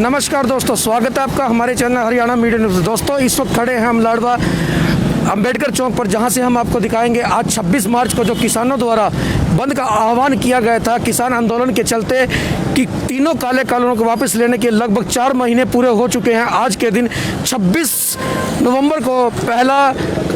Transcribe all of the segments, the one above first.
नमस्कार दोस्तों, स्वागत है आपका हमारे चैनल हरियाणा मीडिया न्यूज़। दोस्तों, इस वक्त खड़े हैं हम लाडवा अंबेडकर चौक पर, जहां से हम आपको दिखाएंगे आज 26 मार्च को जो किसानों द्वारा बंद का आह्वान किया गया था किसान आंदोलन के चलते कि तीनों काले कानूनों को वापस लेने के लगभग 4 महीने पूरे हो चुके हैं। आज के दिन 26 नवंबर को पहला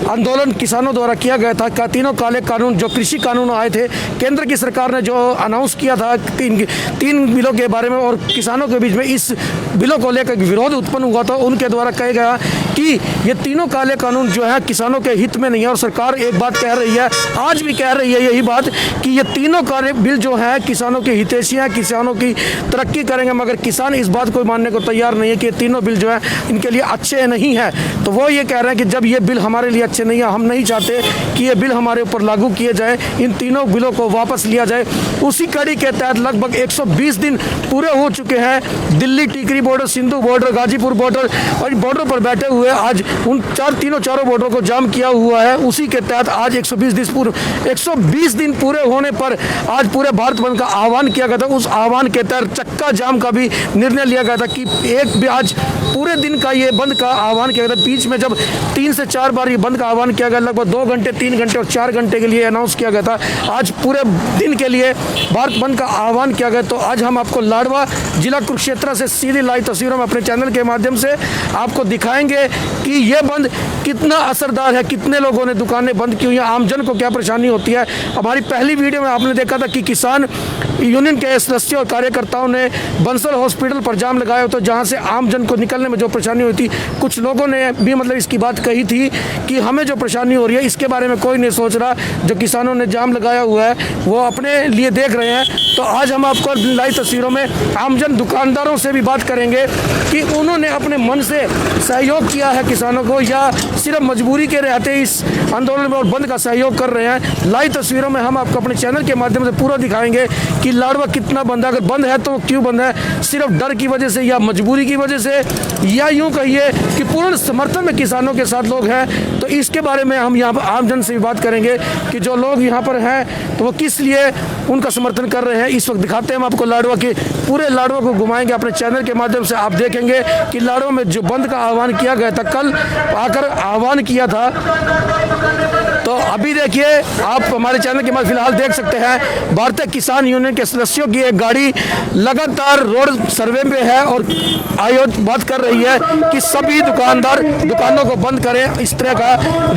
आंदोलन किसानों द्वारा किया गया था कि तीनों काले कानून जो कृषि कानून आए थे, केंद्र की सरकार ने जो अनाउंस किया था तीन बिलों के बारे में, और किसानों के बीच में इस बिलों को लेकर विरोध उत्पन्न हुआ था। उनके द्वारा कहा गया कि ये तीनों काले कानून जो है किसानों के हित में नहीं है, और सरकार एक बात कह रही है, आज भी कह रही है यही बात कि ये तीनों काले बिल जो है किसानों के हितैषी हैं, किसानों की तरक्की करेंगे। मगर किसान इस बात को मानने को तैयार नहीं है कि ये तीनों बिल जो है इनके लिए अच्छे नहीं है। तो वो ये कह रहे हैं कि जब ये बिल हमारे लिए अच्छे नहीं है, हम नहीं चाहते कि ये बिल हमारे ऊपर लागू किए जाए, इन तीनों बिलों को वापस लिया जाए। उसी कड़ी के तहत लगभग 120 दिन पूरे हो चुके हैं। Delhi Tikri border, Singhu border, Ghazipur border और बॉर्डर पर बैठे हुए आज उन चारों बॉर्डरों को जाम किया हुआ है। उसी के तहत आज 120 दिन पूरे होने पर आज पूरे भारत बंद का आह्वान किया गया था। उस आह्वान के तहत चक्का जाम का भी निर्णय लिया गया था कि एक भी आज पूरे दिन का ये बंद का आह्वान किया गया था। बीच में जब 3 से 4 बार ये बंद का आह्वान किया गया, लगभग 2 घंटे, 3 घंटे और 4 घंटे के लिए अनाउंस किया गया था। आज पूरे दिन के लिए भारत बंद का आह्वान किया गया। तो आज हम आपको लाडवा जिला कुरुक्षेत्र से सीधी लाइव तस्वीरों में अपने चैनल के माध्यम से आपको दिखाएंगे कि ये बंद कितना असरदार है, कितने लोगों ने दुकानें बंद की हुई हैं, आमजन को क्या परेशानी होती है। हमारी पहली वीडियो में आपने देखा था कि किसान यूनियन के सदस्यों और कार्यकर्ताओं ने बंसल हॉस्पिटल पर जाम लगाया, तो जहां से आमजन को निकलने में जो परेशानी हुई थी, कुछ लोगों ने भी इसकी बात कही थी कि हमें जो परेशानी हो रही है इसके बारे में कोई नहीं सोच रहा। जो किसानों ने जाम लगाया हुआ है वो अपने लिए देख रहे हैं। तो आज हम आपको लाइव तस्वीरों में आमजन दुकानदारों से भी बात करेंगे कि उन्होंने अपने मन से सहयोग किया है किसानों को, या सिर्फ मजबूरी के रहते इस आंदोलन में और बंद का सहयोग कर रहे हैं। लाइव तस्वीरों में हम आपको अपने चैनल के माध्यम से पूरा दिखाएंगे कि लाडवा कितना बंद है। अगर बंद है तो क्यों बंद है, सिर्फ डर की वजह से या मजबूरी की वजह से, या यूं कहिए कि पूर्ण समर्थन में किसानों के साथ लोग हैं। तो इसके बारे में हम यहाँ पर आमजन से भी बात करेंगे कि जो लोग यहाँ पर हैं तो वो किस लिए उनका समर्थन कर रहे हैं। इस वक्त दिखाते हैं हम आपको लाडवा के, पूरे लाडवा को घुमाएंगे अपने चैनल के माध्यम से। आप देखेंगे कि लाडवा में जो बंद का आह्वान किया गया था, कल आकर आह्वान किया था। तो अभी देखिए आप हमारे चैनल के बाद फिलहाल देख सकते हैं भारतीय किसान यूनियन के सदस्यों की एक गाड़ी लगातार रोड सर्वे में है और बात कर रही है कि सभी दुकानदार दुकानों को बंद करें। इस तरह का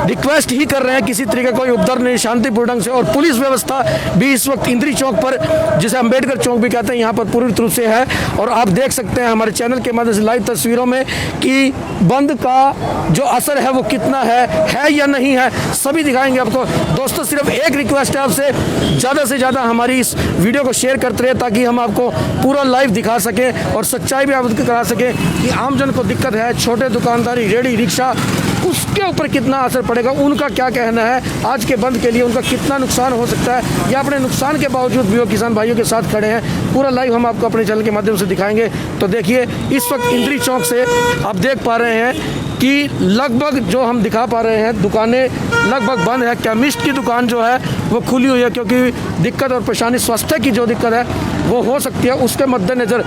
रिक्वेस्ट ही कर रहे हैं, किसी तरीके कोई उपद्रव नहीं, शांतिपूर्ण ढंग से। और पुलिस व्यवस्था भी इस वक्त इंद्री चौक पर, जिसे अंबेडकर चौक भी कहते हैं, यहाँ पर पूरी रूप से है। और आप देख सकते हैं हमारे चैनल के माध्यम से लाइव तस्वीरों में कि बंद का जो असर है वो कितना है या नहीं है, सभी दिखाएंगे आपको। दोस्तों, सिर्फ एक रिक्वेस्ट है आपसे, ज़्यादा से ज़्यादा हमारी इस वीडियो को शेयर करते रहे ताकि हम आपको पूरा लाइव दिखा सकें और सच्चाई भी आपको करा सकें कि आमजन को दिक्कत है, छोटे दुकानदारी, रेडी रिक्शा, उसके ऊपर कितना असर पड़ेगा, उनका क्या कहना है, आज के बंद के लिए उनका कितना नुकसान हो सकता है, या अपने नुकसान के बावजूद भी वो किसान भाइयों के साथ खड़े हैं। पूरा लाइव हम आपको अपने चैनल के माध्यम से दिखाएंगे। तो देखिए, इस वक्त इंद्री चौक से आप देख पा रहे हैं कि लगभग जो हम दिखा पा रहे हैं दुकानें लगभग बंद है। केमिस्ट की दुकान जो है वो खुली हुई है, क्योंकि दिक्कत और परेशानी स्वास्थ्य की जो दिक्कत है वो हो सकती है, उसके मद्देनज़र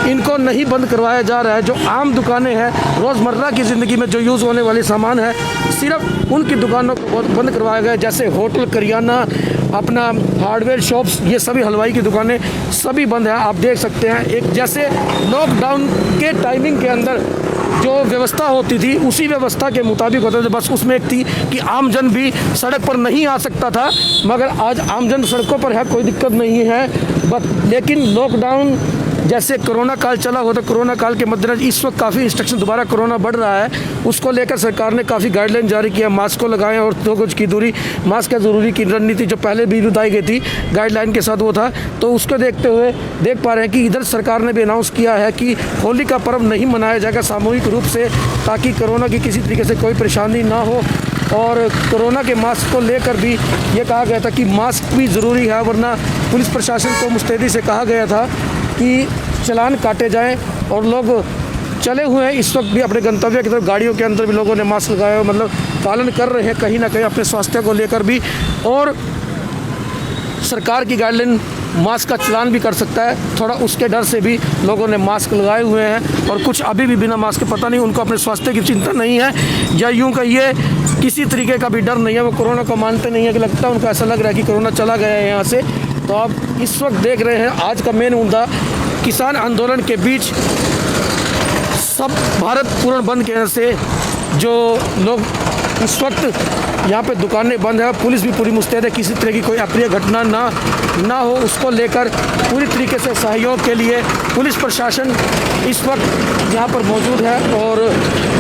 इनको नहीं बंद करवाया जा रहा है। जो आम दुकानें हैं, रोज़मर्रा की ज़िंदगी में जो यूज़ होने वाली सामान है, सिर्फ उनकी दुकानों को बंद करवाया गया है। जैसे होटल, करियाना, अपना हार्डवेयर शॉप्स, ये सभी हलवाई की दुकानें सभी बंद हैं। आप देख सकते हैं एक जैसे लॉकडाउन के टाइमिंग के अंदर जो व्यवस्था होती थी उसी व्यवस्था के मुताबिक होता था। बस उसमें एक थी कि आमजन भी सड़क पर नहीं आ सकता था, मगर आज आमजन सड़कों पर है, कोई दिक्कत नहीं है। बट लेकिन लॉकडाउन जैसे कोरोना काल चला हो, तो कोरोना काल के मद्देनजर इस वक्त काफ़ी इंस्ट्रक्शन, दोबारा कोरोना बढ़ रहा है, उसको लेकर सरकार ने काफ़ी गाइडलाइन जारी किया। मास्क को लगाएं और 2 गज की दूरी, मास्क है ज़रूरी की रणनीति जो पहले भी बताई गई थी गाइडलाइन के साथ वो था। तो उसको देखते हुए देख पा रहे हैं कि इधर सरकार ने भी अनाउंस किया है कि होली का पर्व नहीं मनाया जाएगा सामूहिक रूप से, ताकि कोरोना की किसी तरीके से कोई परेशानी ना हो। और कोरोना के मास्क को लेकर भी ये कहा गया था कि मास्क भी ज़रूरी है, वरना पुलिस प्रशासन को मुस्तैदी से कहा गया था कि चालान काटे जाएं। और लोग चले हुए हैं इस वक्त भी अपने गंतव्य की तरफ, गाड़ियों के अंदर भी लोगों ने मास्क लगाया, पालन कर रहे हैं कहीं ना कहीं अपने स्वास्थ्य को लेकर भी। और सरकार की गाइडलाइन मास्क का चलान भी कर सकता है, थोड़ा उसके डर से भी लोगों ने मास्क लगाए हुए हैं और कुछ अभी भी बिना मास्क के, पता नहीं उनको अपने स्वास्थ्य की चिंता नहीं है या यूँ कहिए किसी तरीके का भी डर नहीं है, वो कोरोना को मानते नहीं है कि लगता है उनको ऐसा लग रहा है कि कोरोना चला गया है यहाँ से। तो आप इस वक्त देख रहे हैं आज का मेन मुद्दा, किसान आंदोलन के बीच सब भारत पूर्ण बंद के वजह से जो लोग इस वक्त यहाँ पे दुकानें बंद है, पुलिस भी पूरी मुस्तैद है, किसी तरह की कोई अप्रिय घटना ना हो उसको लेकर पूरी तरीके से सहयोग के लिए पुलिस प्रशासन इस वक्त यहाँ पर मौजूद है और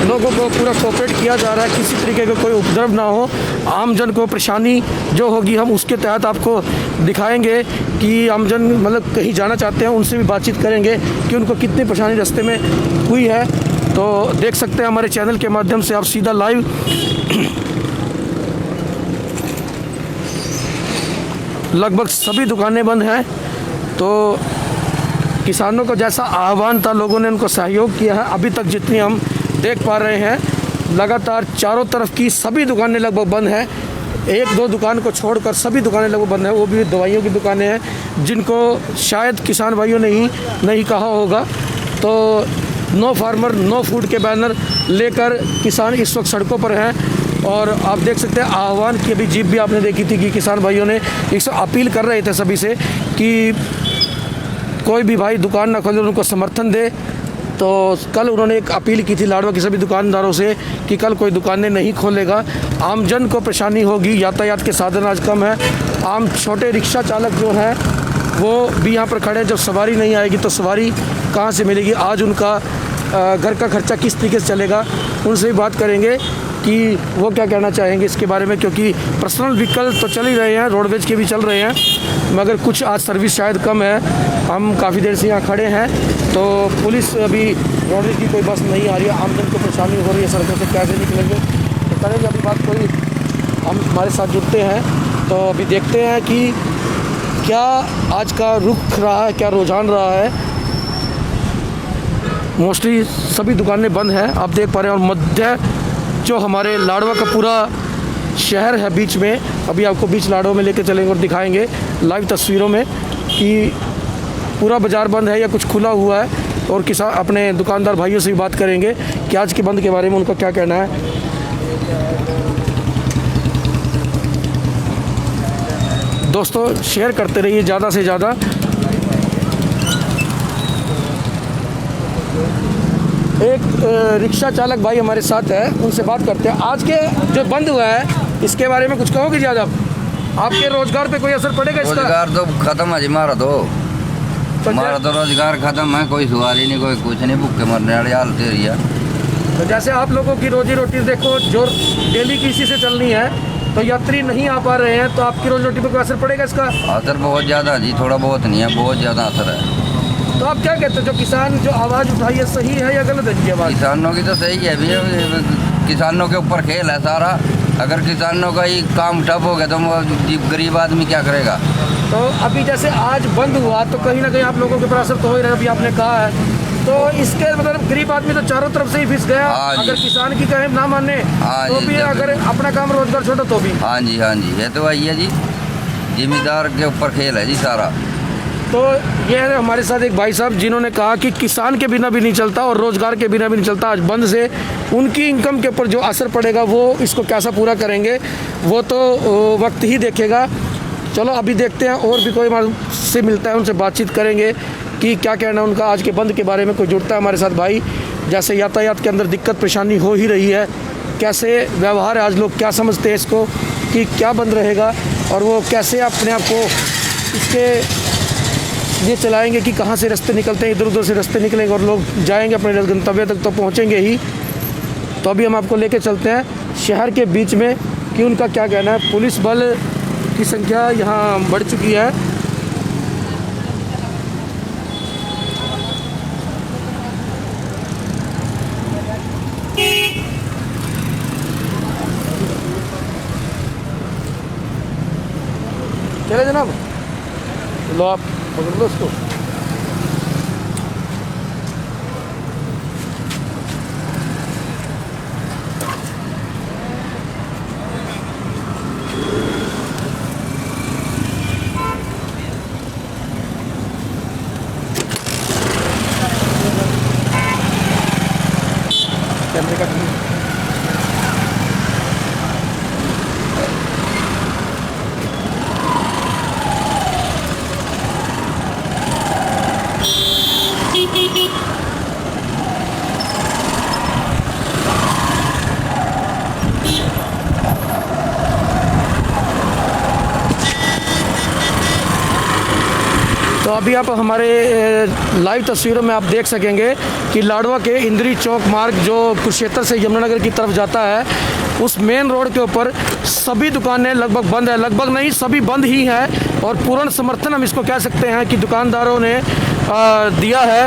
लोगों को पूरा कोऑपरेट किया जा रहा है, किसी तरीके का कोई उपद्रव ना हो, आमजन को परेशानी जो होगी हम उसके तहत आपको दिखाएंगे कि आमजन मतलब कहीं जाना चाहते हैं उनसे भी बातचीत करेंगे कि उनको कितनी परेशानी रास्ते में हुई है। तो देख सकते हैं हमारे चैनल के माध्यम से आप सीधा लाइव लगभग सभी दुकानें बंद हैं। तो किसानों को जैसा आह्वान था लोगों ने उनको सहयोग किया है, अभी तक जितनी हम देख पा रहे हैं लगातार चारों तरफ की सभी दुकानें लगभग बंद हैं, एक दो दुकान को छोड़कर सभी दुकानें लगभग बंद हैं, वो भी दवाइयों की दुकानें हैं जिनको शायद किसान भाइयों ने ही नहीं कहा होगा। तो नो फार्मर नो फूड के बैनर लेकर किसान इस वक्त सड़कों पर हैं और आप देख सकते हैं आह्वान की अभी जीप भी आपने देखी थी कि किसान भाइयों ने एक अपील कर रहे थे सभी से कि कोई भी भाई दुकान ना खोले, उनको समर्थन दे। तो कल उन्होंने एक अपील की थी लाडवा के सभी दुकानदारों से कि कल कोई दुकानें नहीं खोलेगा, आमजन को परेशानी होगी, यातायात के साधन आज कम है, आम छोटे रिक्शा चालक जो हैं वो भी यहाँ पर खड़े हैं, जब सवारी नहीं आएगी तो सवारी कहाँ से मिलेगी, आज उनका घर का खर्चा किस तरीके से चलेगा, उनसे भी बात करेंगे कि वो क्या कहना चाहेंगे इसके बारे में, क्योंकि पर्सनल व्हीकल तो चल ही रहे हैं, रोडवेज के भी चल रहे हैं, मगर कुछ आज सर्विस शायद कम है। हम काफ़ी देर से यहाँ खड़े हैं तो पुलिस अभी रोडवेज की कोई बस नहीं आ रही है, आमजन को परेशानी हो रही है, सड़कों से कैसे निकलेंगे तो करेंगे अभी बात, कोई हम हमारे साथ जुड़ते हैं तो अभी देखते हैं कि क्या आज का रुख रहा है, क्या रुझान रहा है। मोस्टली सभी दुकानें बंद हैं आप देख पा रहे हैं और मध्य जो हमारे लाडवा का पूरा शहर है बीच में, अभी आपको बीच लाडवा में लेके चलेंगे और दिखाएंगे लाइव तस्वीरों में कि पूरा बाज़ार बंद है या कुछ खुला हुआ है और किसान अपने दुकानदार भाइयों से भी बात करेंगे कि आज के बंद के बारे में उनका क्या कहना है। दोस्तों शेयर करते रहिए ज़्यादा से ज़्यादा। एक रिक्शा चालक भाई हमारे साथ है, उनसे बात करते हैं। आज के जो बंद हुआ है इसके बारे में कुछ कहोगे ज़्यादा? आपके रोजगार पे कोई असर पड़ेगा इसका? रोजगार तो खत्म है जी, हमारा तो रोजगार खत्म है, कोई सवारी नहीं, कोई कुछ नहीं, भूखे मरने वाली हालत है यार। तो जैसे आप लोगों की रोजी रोटी देखो जो डेली की इसी से चलनी है, तो यात्री नहीं आ पा रहे हैं तो आपकी रोजी रोटी पर कोई असर पड़ेगा इसका? असर बहुत ज़्यादा जी, थोड़ा बहुत नहीं है, बहुत ज़्यादा असर है। तो आप क्या कहते हो, जो किसान जो आवाज़ उठाई है सही है या गलत है इनकी आवाज़? किसानों की तो सही है भी, किसानों के ऊपर खेल है सारा। अगर किसानों का ही काम ठप हो गया तो गरीब आदमी क्या करेगा? तो अभी जैसे आज बंद हुआ तो कहीं ना कहीं आप लोगों के ऊपर असर तो हो ही रहा है, अभी आपने कहा है, तो इसके मतलब गरीब आदमी तो चारों तरफ से ही फिस गया। अगर किसान की कहे ना माने तो भी, अगर अपना काम रोजगार छोड़ो तो भी। हाँ जी, ये तो वही है जी, जिम्मेदार के ऊपर खेल है जी सारा। तो ये है हमारे साथ एक भाई साहब जिन्होंने कहा कि किसान के बिना भी नहीं चलता और रोज़गार के बिना भी नहीं चलता। आज बंद से उनकी इनकम के ऊपर जो असर पड़ेगा वो इसको कैसा पूरा करेंगे वो तो वक्त ही देखेगा। चलो अभी देखते हैं और भी कोई हमारे से मिलता है, उनसे बातचीत करेंगे कि क्या कहना उनका आज के बंद के बारे में। कोई जुड़ता है हमारे साथ भाई, जैसे यातायात के अंदर दिक्कत परेशानी हो ही रही है, कैसे व्यवहार है आज, लोग क्या समझते हैं इसको कि क्या बंद रहेगा और वो कैसे अपने आप को इसके ये चलाएंगे कि कहाँ से रास्ते निकलते हैं, इधर उधर से रास्ते निकलेंगे और लोग जाएंगे अपने गंतव्य तक तो पहुँचेंगे ही। तो अभी हम आपको लेके चलते हैं शहर के बीच में कि उनका क्या कहना है। पुलिस बल की संख्या यहाँ बढ़ चुकी है। चले जनाब, लो आप पकड़ लो उसको। तो अभी आप हमारे लाइव तस्वीरों में आप देख सकेंगे कि लाडवा के इंद्री चौक मार्ग जो कुरुक्षेत्र से यमुनानगर की तरफ जाता है, उस मेन रोड के ऊपर सभी दुकानें लगभग बंद है, लगभग नहीं सभी बंद ही हैं। और पूर्ण समर्थन हम इसको कह सकते हैं कि दुकानदारों ने दिया है।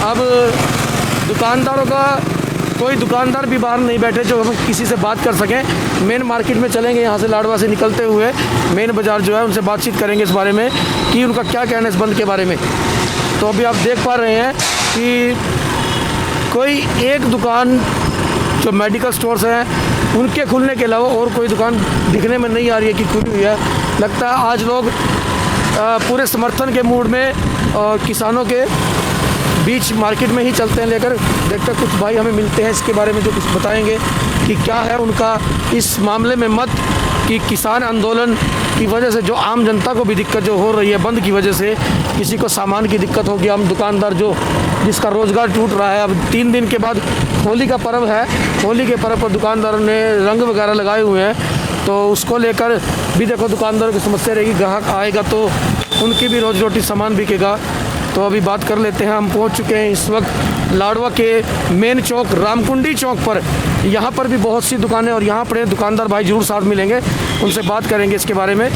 अब दुकानदारों का कोई दुकानदार भी बाहर नहीं बैठे जो हम किसी से बात कर सकें। मेन मार्केट में चलेंगे, यहाँ से लाडवा से निकलते हुए मेन बाज़ार जो है उनसे बातचीत करेंगे इस बारे में कि उनका क्या कहना है इस बंद के बारे में। तो अभी आप देख पा रहे हैं कि कोई एक दुकान जो मेडिकल स्टोर्स हैं उनके खुलने के अलावा और कोई दुकान दिखने में नहीं आ रही है कि खुली हुई है। लगता है आज लोग पूरे समर्थन के मूड में किसानों के बीच मार्केट में ही चलते हैं लेकर। देखते हैं कुछ भाई हमें मिलते हैं इसके बारे में जो कुछ बताएंगे कि क्या है उनका इस मामले में मत कि किसान आंदोलन की वजह से जो आम जनता को भी दिक्कत जो हो रही है बंद की वजह से, किसी को सामान की दिक्कत होगी, आम दुकानदार जो जिसका रोज़गार टूट रहा है। अब 3 दिन के बाद होली का पर्व है, होली के पर्व पर दुकानदारों ने रंग वगैरह लगाए हुए हैं, तो उसको लेकर भी देखो दुकानदारों की समस्या रहेगी। ग्राहक आएगा तो उनकी भी रोज़ी रोटी सामान बिकेगा। तो अभी बात कर लेते हैं, हम पहुंच चुके हैं इस वक्त लाडवा के मेन चौक रामकुंडी चौक पर। यहाँ पर भी बहुत सी दुकानें और यहाँ पर दुकानदार भाई जरूर साथ मिलेंगे, उनसे बात करेंगे इसके बारे में।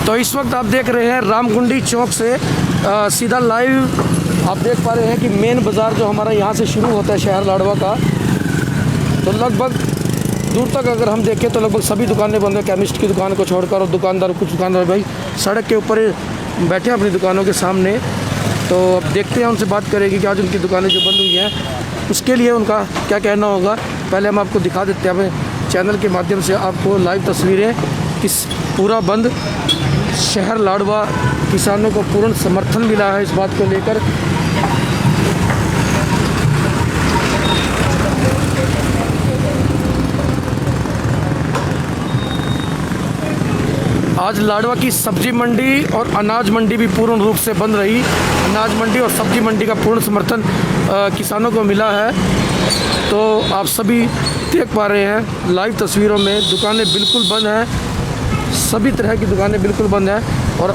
तो इस वक्त आप देख रहे हैं रामकुंडी चौक से सीधा लाइव आप देख पा रहे हैं कि मेन बाज़ार जो हमारा यहाँ से शुरू होता है शहर लाडवा का, तो लगभग दूर तक अगर हम देखें तो लगभग सभी दुकानें बंद हैं, केमिस्ट की दुकान को छोड़कर। और दुकानदार कुछ दुकानदार भाई सड़क के ऊपर बैठे हैं अपनी दुकानों के सामने। तो अब देखते हैं, उनसे बात करेंगे कि आज उनकी दुकानें जो बंद हुई हैं उसके लिए उनका क्या कहना होगा। पहले हम आपको दिखा देते हैं अपने चैनल के माध्यम से आपको लाइव तस्वीरें किस पूरा बंद शहर लाडवा किसानों को पूर्ण समर्थन मिला है इस बात को लेकर। आज लाडवा की सब्जी मंडी और अनाज मंडी भी पूर्ण रूप से बंद रही। अनाज मंडी और सब्जी मंडी का पूर्ण समर्थन किसानों को मिला है। तो आप सभी देख पा रहे हैं लाइव तस्वीरों में दुकानें बिल्कुल बंद हैं, सभी तरह की दुकानें बिल्कुल बंद हैं। और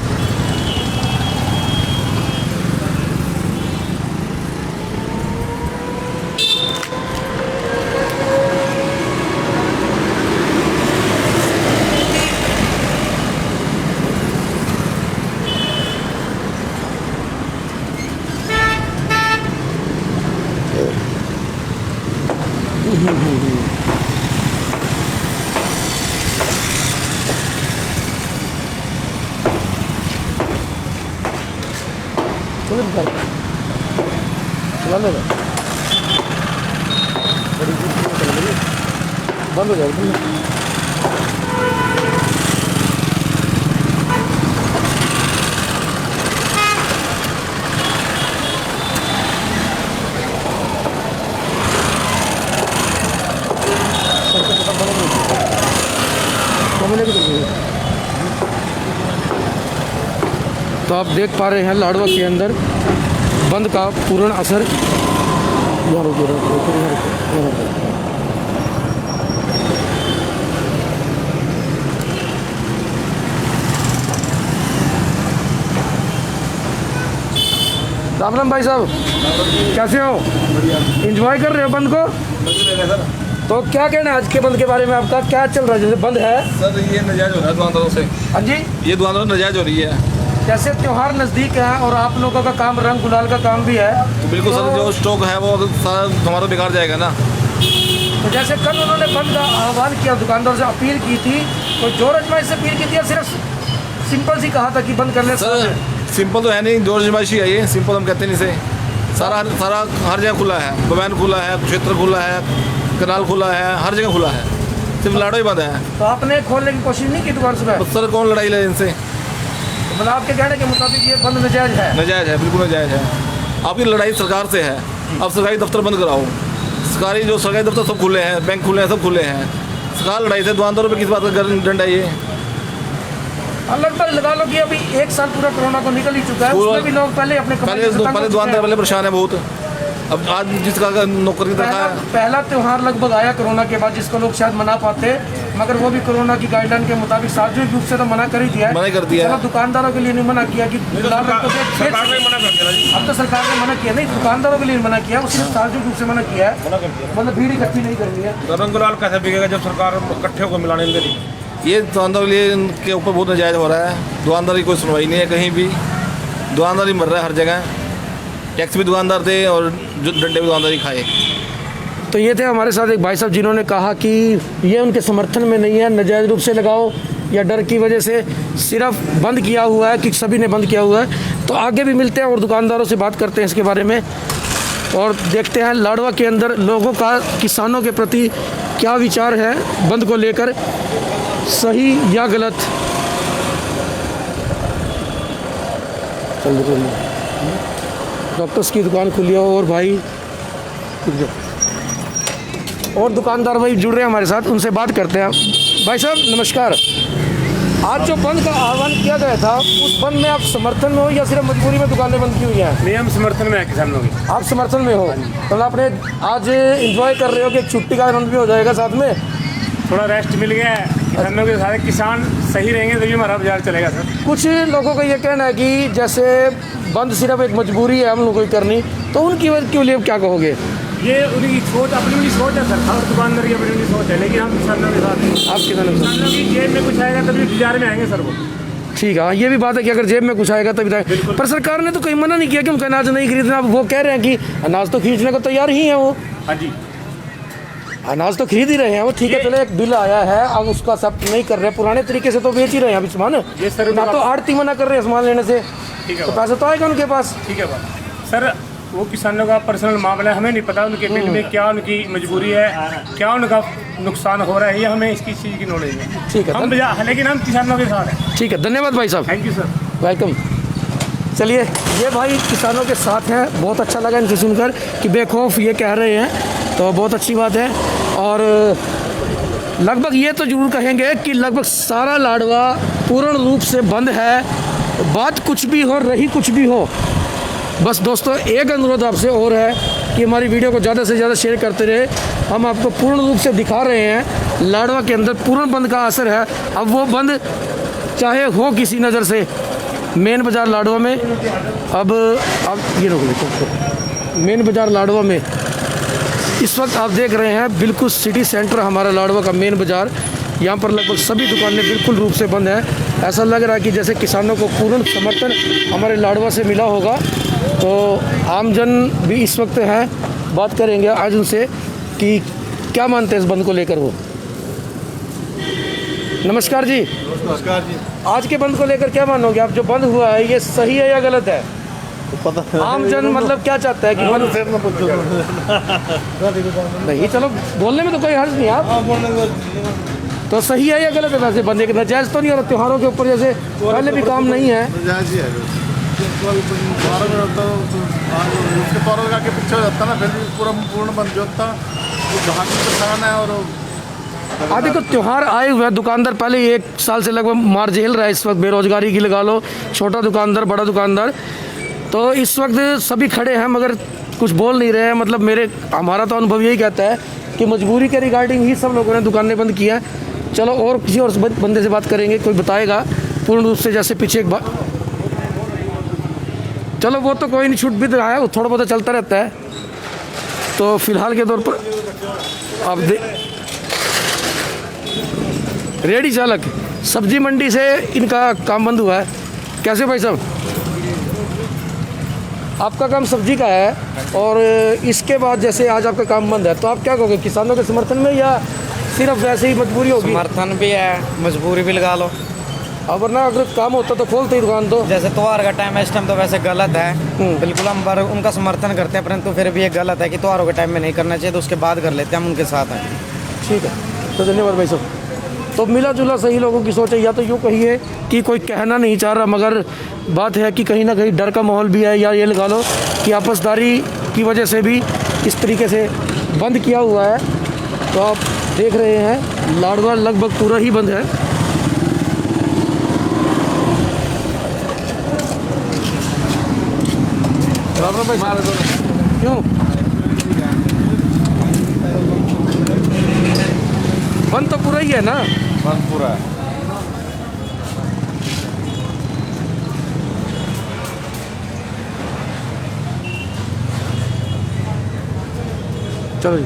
बंद हो जाएगी। तो आप देख पा रहे हैं लाडवा के अंदर बंद का पूर्ण असर। राम राम भाई साहब, कैसे हो? एंजॉय कर रहे हो बंद को? तो क्या कहना है आज के बंद के बारे में आपका? क्या चल रहा है जैसे बंद है? सर ये नजायज हो रहा है दुकानदारों से। हाँ जी, ये दुकानदारों नजायज हो रही है। जैसे त्योहार नज़दीक है और आप लोगों का काम रंग गुलाल का काम भी है, तो बिल्कुल सर जो स्टॉक है वो सारा हमारा बेकार जाएगा ना। तो जैसे कल उन्होंने बंद का आह्वान किया, दुकानदारों से अपील की थी, तो जोर अजमाइश से अपील की थी या सिर्फ सिंपल सी कहा था कि बंद करने? सर सिंपल तो है नहीं, जोर अजमाइशी है ये, सिंपल हम कहते नहीं से। सारा सारा हर जगह खुला है, बवैन खुला है, क्षेत्र खुला है, कनाल खुला है, हर जगह खुला है, सिर्फ लाडो ही बंद है। तो आपने खोलने की कोशिश नहीं की दुकान सुबह? तो सर कौन लड़ाई ले इनसे? मतलब आपके कहने के मुताबिक ये बंद नजायज है? नजायज है, बिल्कुल नजायज है। आपकी लड़ाई सरकार से है। अब सरकारी दफ्तर बंद कराओ, सरकारी जो सरकारी दफ्तर सब खुले हैं, बैंक खुले हैं, सब खुले हैं, कहाँ लड़ाई थे दुकानदारों पे, किस बात का डंडा है ये? लगभग लगा लो कि अभी 1 साल पूरा कोरोना को निकल ही चुका है, उसमें भी लोग पहले अपने पहले दुकानदार पहले परेशान है बहुत। अब आज जिसका नौकरी रखा है, पहला त्यौहार लगभग आया कोरोना के बाद, जिसको लोग शायद मना पाते, मगर वो भी कोरोना की गाइडलाइन के मुताबिक सार्वजनिक रूप से तो मना कर ही दिया है। मना कर दिया है। दुकानदारों के लिए नहीं मना किया कि सरकार ने मना कर दिया। अब तो सरकार ने मना किया नहीं, दुकानदारों के लिए मना किया, उसने सार्वजनिक रूप से मना किया है, मतलब भीड़ इकट्ठी नहीं करनी है। रंग गुलाल कैसे बिकेगा जब सरकार इकट्ठे को मिलाने दे रही? ये दुकानदारों के लिए इनके ऊपर बहुत नाजायज हो रहा है। दुकानदार की कोई सुनवाई नहीं है कहीं भी, दुकानदार ही मर रहा है हर जगह। टैक्स भी दुकानदार दे और जो डंडे भी दुकानदार ही खाए। तो ये थे हमारे साथ एक भाई साहब जिन्होंने कहा कि ये उनके समर्थन में नहीं है, नाजायज़ रूप से लगाओ या डर की वजह से सिर्फ बंद किया हुआ है कि सभी ने बंद किया हुआ है। तो आगे भी मिलते हैं और दुकानदारों से बात करते हैं इसके बारे में और देखते हैं लाडवा के अंदर लोगों का किसानों के प्रति क्या विचार है बंद को लेकर, सही या गलत। डॉक्टर्स की दुकान खुली है और भाई और दुकानदार भाई जुड़ रहे हैं हमारे साथ, उनसे बात करते हैं। भाई साहब नमस्कार, आज जो बंद का आह्वान किया गया था उस बंद में आप समर्थन में हो या सिर्फ मजबूरी में दुकानें बंद की हुई हैं? नहीं, हम समर्थन में है किसानों की। आप समर्थन में हो, तो आपने आज एंजॉय कर रहे हो कि एक छुट्टी का आनंद भी हो जाएगा साथ में, थोड़ा रेस्ट मिल गया है किसानों के। सारे किसान सही रहेंगे तभी हमारा बाजार चलेगा सर। कुछ लोगों का ये कहना है कि जैसे बंद सिर्फ एक मजबूरी है हम लोगों की करनी, तो उनकी वजह के लिए क्या कहोगे? ये उनकी सोच, अपनी सोच है सर, हर दुकानदार की अपनी सोच है, लेकिन हम किसानों के साथ हैं। आप किसानों की जेब में कुछ आएगा तभी बाजार में आएंगे सर वो। ठीक है, ये भी बात है कि अगर जेब में कुछ आएगा तभी आएगा। पर सरकार ने तो कहीं मना नहीं किया कि उनका अनाज नहीं खरीदना। अब वो कह रहे हैं कि अनाज तो खरीदने को तैयार ही है, वो हाँ जी अनाज तो खरीद ही रहे हैं वो। ठीक है, चलो एक बिल आया है, अब उसका सब नहीं कर रहे, पुराने तरीके से तो बेच ही रहे हैं अभी सामान। ये सर ना तो आड़ती मना कर रहे हैं सामान लेने से, ठीक है, तो पैसा तो आएगा उनके पास। ठीक है बात सर, वो किसानों का पर्सनल मामला है, हमें नहीं पता उनके बिल में क्या उनकी मजबूरी है, क्या उनका नुकसान हो रहा है, ये हमें इसकी चीज़ की नॉलेज है। ठीक है, हम लेकिन हम किसानों के साथ हैं। ठीक है, धन्यवाद भाई साहब, थैंक यू सर, वेलकम। चलिए, ये भाई किसानों के साथ हैं, बहुत अच्छा लगा इनसे सुनकर कि बेखौफ ये कह रहे हैं, तो बहुत अच्छी बात है। और लगभग ये तो ज़रूर कहेंगे कि लगभग सारा लाडवा पूर्ण रूप से बंद है। बात कुछ भी हो, रही कुछ भी हो, बस दोस्तों एक अनुरोध आपसे और है कि हमारी वीडियो को ज़्यादा से ज़्यादा शेयर करते रहे। हम आपको पूर्ण रूप से दिखा रहे हैं लाडवा के अंदर पूर्ण बंद का असर है। अब वो बंद चाहे हो किसी नज़र से, मेन बाज़ार लाडवा में अब ये रोक लेते, मेन बाज़ार लाडवा में इस वक्त आप देख रहे हैं बिल्कुल सिटी सेंटर हमारा लाडवा का मेन बाज़ार, यहाँ पर लगभग सभी दुकानें बिल्कुल रूप से बंद हैं। ऐसा लग रहा है कि जैसे किसानों को पूर्ण समर्थन हमारे लाडवा से मिला होगा। तो आमजन भी इस वक्त हैं, बात करेंगे आज उनसे कि क्या मानते हैं इस बंद को लेकर वो। नमस्कार जी। नमस्कार जी। आज के बंद को लेकर क्या मानोगे आप? जो बंद हुआ है ये सही है या गलत है? पता आमजन मतलब क्या चाहता है कि बंद नहीं, चलो बोलने में तो कोई हर्ज नहीं। आप तो सही है या गलत है? वैसे बंद एक नाजायज़ तो नहीं हो रहा त्योहारों के ऊपर, जैसे पहले भी काम नहीं है। हाँ देखो, त्यौहार आए हुए हैं, दुकानदार पहले 1 साल से लगभग मार झेल रहा है इस वक्त, बेरोजगारी की लगा लो, छोटा दुकानदार बड़ा दुकानदार, तो इस वक्त सभी खड़े हैं मगर कुछ बोल नहीं रहे हैं। मतलब हमारा तो अनुभव यही कहता है कि मजबूरी के रिगार्डिंग ही सब लोगों ने दुकानें बंद की है। चलो और किसी और बंदे से बात करेंगे, कोई बताएगा पूर्ण रूप से, जैसे पीछे एक बात, चलो वो तो कोई नहीं, छूट भी रहा है, वो थोड़ा बहुत चलता रहता है। तो फिलहाल के तौर पर आप रेडी चालक सब्जी मंडी से इनका काम बंद हुआ है। कैसे भाई साहब, आपका काम सब्जी का है और इसके बाद जैसे आज आपका काम बंद है, तो आप क्या कहोगे, किसानों के समर्थन में या सिर्फ वैसे ही मजबूरी होगी? समर्थन भी है, मजबूरी भी लगा लो। अब वरना अगर काम होता तो खोलते ही दुकान। तो जैसे त्योहार का टाइम है, इस टाइम तो वैसे गलत है, बिल्कुल हम पर उनका समर्थन करते हैं, परंतु फिर भी ये गलत है कि त्योहारों के टाइम में नहीं करना चाहिए, तो उसके बाद कर लेते हैं, हम उनके साथ हैं। ठीक है, तो धन्यवाद भाई साहब। तो मिला जुला सही लोगों की सोच है, या तो यूँ कहिए कि कोई कहना नहीं चाह रहा, मगर बात है कि कहीं ना कहीं डर का माहौल भी है, या ये लगा लो कि आपसदारी की वजह से भी इस तरीके से बंद किया हुआ है। तो आप देख रहे हैं लाडवा लगभग पूरा ही बंद है। क्यों बंद तो पूरा ही है ना? बंद पूरा है। चलो जी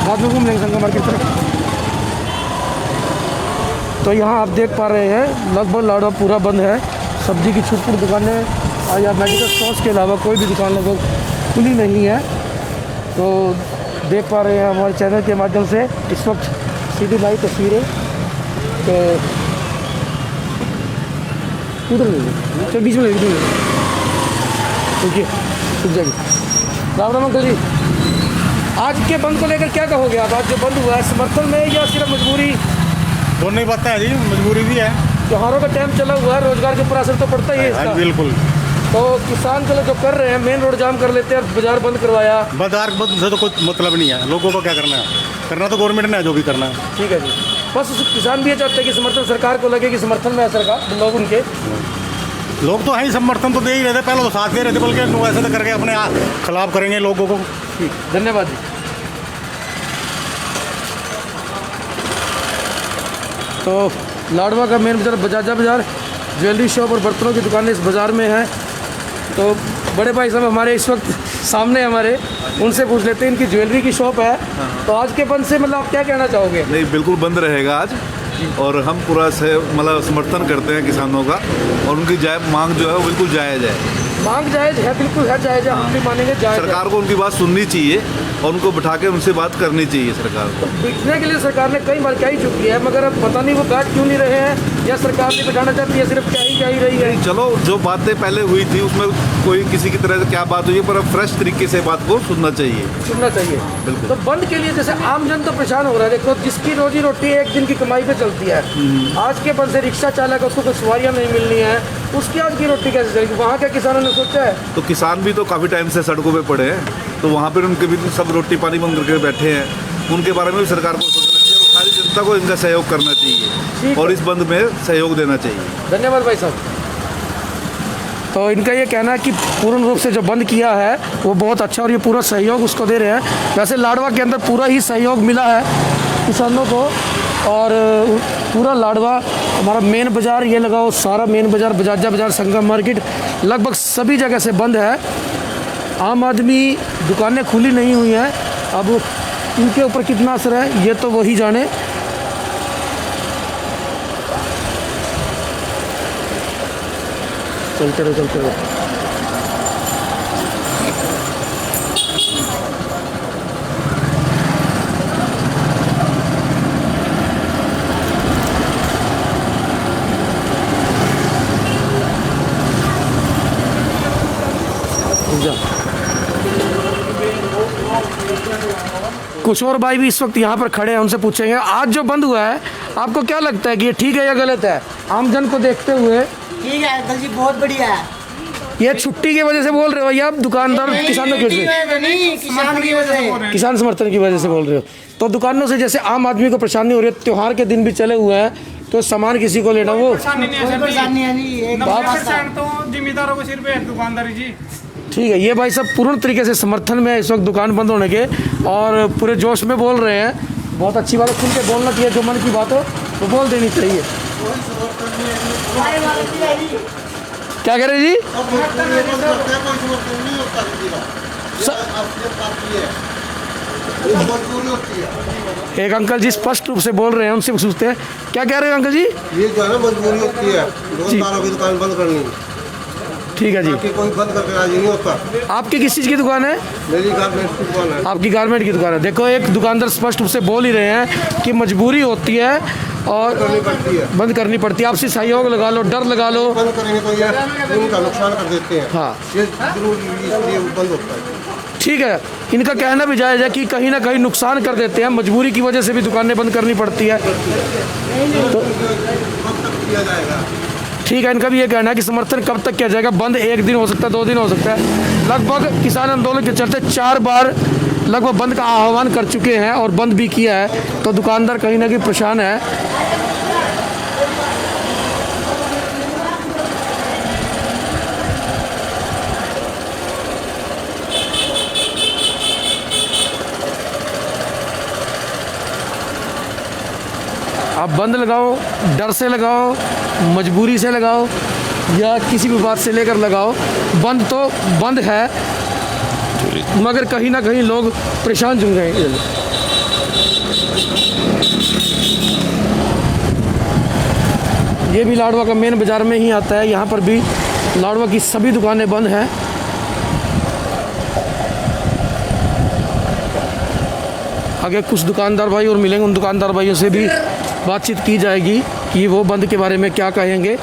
बाद में घूम लेंगे संगम मार्केट तरफ। तो यहाँ आप देख पा रहे हैं लगभग लाडवा पूरा बंद है। सब्जी की छोटी छोटी दुकानें या मेडिकल स्टोर्स के अलावा कोई भी दुकान लगभग खुली नहीं है। तो देख पा रहे हैं हमारे चैनल के माध्यम से इस वक्त सीधी लाइव तस्वीरें। तो उधर चल बीच में रुकिए, रुक जाइए। राम राम अंकल जी, आज के बंद को लेकर क्या कहोगे आप? आज जो बंद हुआ है समर्थन में या सिर्फ मजबूरी? दोनों ही बातें हैं जी, मजबूरी भी है, त्योहारों का टाइम चला हुआ है, रोजगार के ऊपर असर तो पड़ता ही है इसका। बिल्कुल। तो किसान चलो जो कर रहे हैं मेन रोड जाम कर लेते हैं, बाजार बंद करवाया। बाजार बंद से तो कोई मतलब नहीं है, लोगों को क्या करना है, करना तो गवर्नमेंट ने है जो भी करना है। ठीक है जी, बस किसान भी ये चाहते हैं कि समर्थन सरकार को लगे कि समर्थन में है सरकार, लोग उनके लोग तो हैं समर्थन तो दे ही रहे थे, पहले तो साथ दे रहे थे, बल्कि लोग ऐसे तो करके अपने खिलाफ करेंगे लोगों को। ठीक, धन्यवाद जी। तो लाडवा का मेन बाजार बजाजा बाजार, ज्वेलरी शॉप और बर्तनों की दुकानें इस बाज़ार में हैं। तो बड़े भाई साहब हमारे इस वक्त सामने हमारे, उनसे पूछ लेते हैं, इनकी ज्वेलरी की शॉप है। तो आज के बंद से मतलब आप क्या कहना चाहोगे? नहीं, बिल्कुल बंद रहेगा आज, और हम पूरा से मतलब समर्थन करते हैं किसानों का, और उनकी मांग जो है वो बिल्कुल जायज़ है। मांग जायज़ है, बिल्कुल है जायज़ है, हम भी मानेंगे जायज़ है। सरकार को उनकी बात सुननी चाहिए और उनको बिठा के उनसे बात करनी चाहिए सरकार को। बिठने के लिए सरकार ने कई बार क्या ही चुकी है, मगर अब पता नहीं वो बैठ क्यों नहीं रहे हैं, या सरकार ने बिठाना चाहती है, सिर्फ क्या ही रही है। चलो, जो बातें पहले हुई थी उसमें कोई किसी की तरह से क्या बात हुई है, पर अब फ्रेश तरीके से बात को सुनना चाहिए। बिल्कुल। तो बंद के लिए जैसे आम जन तो परेशान हो रहा है, देखो जिसकी रोजी रोटी एक दिन की कमाई पे चलती है, आज के बंद से रिक्शा चालक उसको कोई सवारियाँ नहीं मिलनी है, उसकी आज की रोटी कैसे चलेगी? वहाँ क्या किसानों ने सोचा है? तो किसान भी तो काफ़ी टाइम से सड़कों पे पड़े हैं, तो वहाँ पर उनके भी सब रोटी पानी बंद करके बैठे हैं, उनके बारे में भी सरकार को सोचना चाहिए और सारी जनता को इनका सहयोग करना चाहिए और इस बंद में सहयोग देना चाहिए। धन्यवाद भाई साहब। तो इनका ये कहना है कि पूर्ण रूप से जो बंद किया है वो बहुत अच्छा, और ये पूरा सहयोग उसको दे रहे हैं। वैसे लाडवा के अंदर पूरा ही सहयोग मिला है किसानों को, और पूरा लाडवा हमारा मेन बाज़ार, ये लगाओ सारा मेन बाज़ार, बजाजा बाज़ार, संगम मार्केट, लगभग सभी जगह से बंद है। आम आदमी दुकानें खुली नहीं हुई हैं। अब इनके ऊपर कितना असर है ये तो वही जाने। चलते रहो। कुछ और भाई भी इस वक्त यहाँ पर खड़े हैं, उनसे पूछेंगे आज जो बंद हुआ है आपको क्या लगता है कि ये ठीक है या गलत है? आमजन को देखते हुए ठीक है अंकल जी, बहुत बढ़िया है। ये छुट्टी की वजह से बोल रहे हो या आप दुकानदार किसानों की वजह से? नहीं, किसान की वजह से, किसान समर्थन की वजह से बोल रहे हो। तो दुकानों से जैसे आम आदमी को परेशानी हो रही है, त्योहार के दिन भी चले हुए हैं, तो सामान किसी को लेना वो परेशानी है जी, तो जिम्मेदारों को सिर्फ दुकानदारी जी। ठीक है, ये भाई सब पूर्ण तरीके से समर्थन में इस वक्त दुकान बंद होने के, और पूरे जोश में बोल रहे हैं। बहुत अच्छी बात है, खुल के बोलना चाहिए, जो मन की बात हो वो बोल देनी चाहिए। क्या कह रहे जी? एक अंकल जी स्पष्ट रूप से बोल रहे हैं, उनसे पूछते हैं क्या कह रहे हैं अंकल जी? ये जो है ना मजबूरी होती है, दुकानदारों की दुकान बंद करनी। ठीक है जी। कोई बंद करके राजी नहीं होता। आपकी किस चीज़ की दुकान है? मेरी गारमेंट की दुकान है। आपकी गारमेंट की दुकान है। देखो एक दुकानदार स्पष्ट रूप से बोल ही रहे हैं कि मजबूरी होती है और बंद करनी पड़ती है। आपसे सहयोग लगा लो, डर लगा लो, बंद करेंगे तो ये उनका नुकसान कर देते हैं। हाँ, ये जरूरी इसलिए बंद होता है। ठीक है, इनका कहना भी जायज़ है कि कहीं ना कहीं नुकसान कर देते हैं, मजबूरी की वजह से भी दुकानें बंद करनी पड़ती है। तो किया जाएगा। ठीक है, इनका भी ये कहना है कि समर्थन कब तक किया जाएगा। बंद 1 दिन हो सकता है, 2 दिन हो सकता है। लगभग किसान आंदोलन के चलते 4 बार लगभग बंद का आह्वान कर चुके हैं और बंद भी किया है, तो दुकानदार कहीं ना कहीं परेशान है। आप बंद लगाओ, डर से लगाओ, मजबूरी से लगाओ या किसी भी बात से लेकर लगाओ, बंद तो बंद है, मगर कहीं ना कहीं लोग परेशान जुड़ गए हैं। ये भी लाडवा का मेन बाज़ार में ही आता है। यहाँ पर भी लाडवा की सभी दुकानें बंद हैं। आगे कुछ दुकानदार भाई और मिलेंगे, उन दुकानदार भाइयों से भी बातचीत की जाएगी कि वो बंद के बारे में क्या कहेंगे।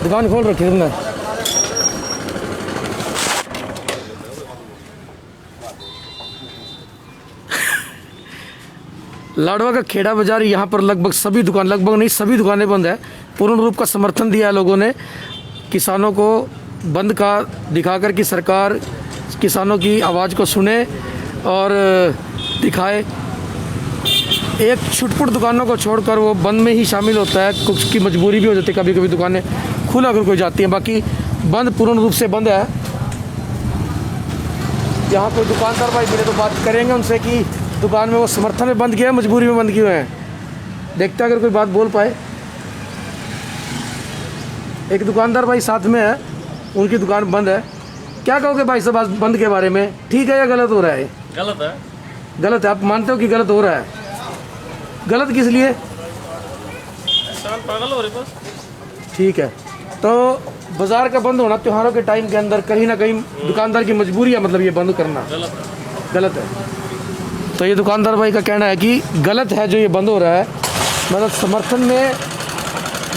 दुकान खोल रखी तुमने? लाडवा का खेड़ा बाजार, यहाँ पर लगभग सभी दुकान, लगभग नहीं सभी दुकानें बंद है। पूर्ण रूप का समर्थन दिया है लोगों ने किसानों को बंद का, दिखाकर कि सरकार किसानों की आवाज़ को सुने और दिखाए। एक छुटपुट दुकानों को छोड़कर वो बंद में ही शामिल होता है। कुछ की मजबूरी भी हो जाती है, कभी कभी दुकानें खुला कर कोई जाती हैं, बाकी बंद पूर्ण रूप से बंद है। यहाँ कोई दुकानदार भाई मिले तो बात करेंगे उनसे कि दुकान में वो समर्थन में बंद किया है, मजबूरी में बंद किए हुए हैं। देखते हैं अगर कोई बात बोल पाए। एक दुकानदार भाई साथ में है, उनकी दुकान बंद है। क्या कहोगे भाई साहब आज बंद के बारे में? ठीक है या गलत हो रहा है? गलत है। गलत है? आप मानते हो कि गलत हो रहा है? गलत किस लिए? पागल हो रहे बस। ठीक है, तो बाजार का बंद होना त्योहारों के टाइम के अंदर कहीं ना कहीं दुकानदार की मजबूरी है, मतलब ये बंद करना गलत है। तो ये दुकानदार भाई का कहना है कि गलत है जो ये बंद हो रहा है। मतलब समर्थन में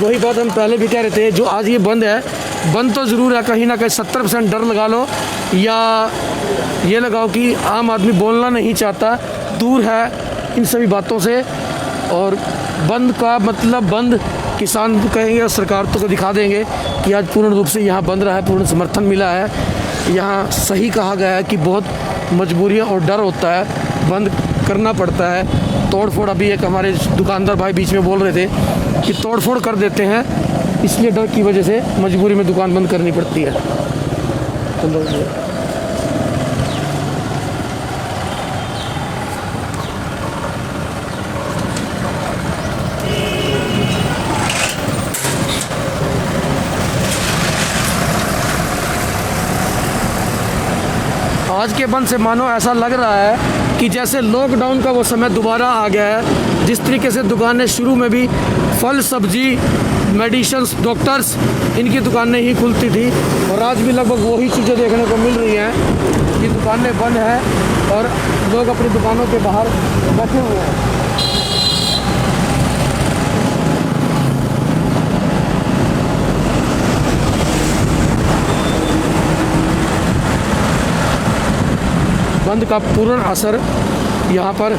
वही बात हम पहले भी कह रहे थे, जो आज ये बंद है, बंद तो ज़रूर है। कहीं ना कहीं 70% डर लगा लो या ये लगाओ कि आम आदमी बोलना नहीं चाहता, दूर है इन सभी बातों से। और बंद का मतलब बंद किसान कहेंगे और सरकार तो को दिखा देंगे कि आज पूर्ण रूप से यहाँ बंद रहा है, पूर्ण समर्थन मिला है। यहाँ सही कहा गया है कि बहुत मजबूरियाँ और डर होता है, बंद करना पड़ता है। तोड़फोड़, अभी एक हमारे दुकानदार भाई बीच में बोल रहे थे कि तोड़फोड़ कर देते हैं, इसलिए डर की वजह से मजबूरी में दुकान बंद करनी पड़ती है। आज के बंद से मानो ऐसा लग रहा है कि जैसे लॉकडाउन का वो समय दोबारा आ गया है। जिस तरीके से दुकानें शुरू में भी फल सब्जी, मेडिसिन्स, डॉक्टर्स, इनकी दुकानें ही खुलती थी, और आज भी लगभग वही चीज़ें देखने को मिल रही हैं कि दुकानें बंद हैं और लोग अपनी दुकानों के बाहर बैठे हुए हैं। बंद का पूर्ण असर यहाँ पर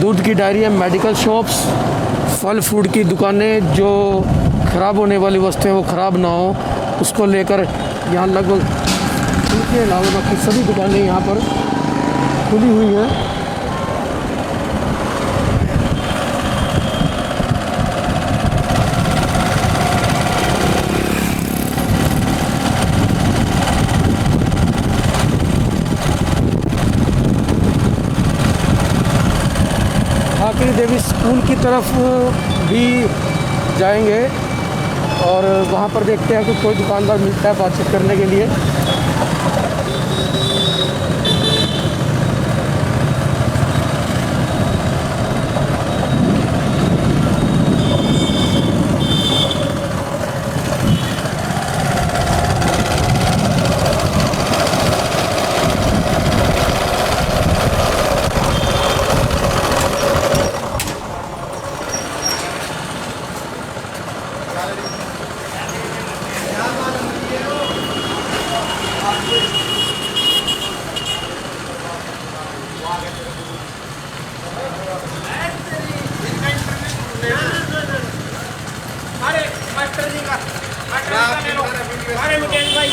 दूध की डायरियाँ, मेडिकल शॉप्स, फल फ्रूट की दुकानें, जो ख़राब होने वाली वस्तुएं वो ख़राब ना हो, उसको लेकर यहाँ लगभग इनके अलावा बाकी सभी दुकानें यहाँ पर खुली हुई हैं। आखिरी देवी स्कूल की तरफ भी जाएंगे। और वहाँ पर देखते हैं कि कोई दुकानदार मिलता है बातचीत करने के लिए।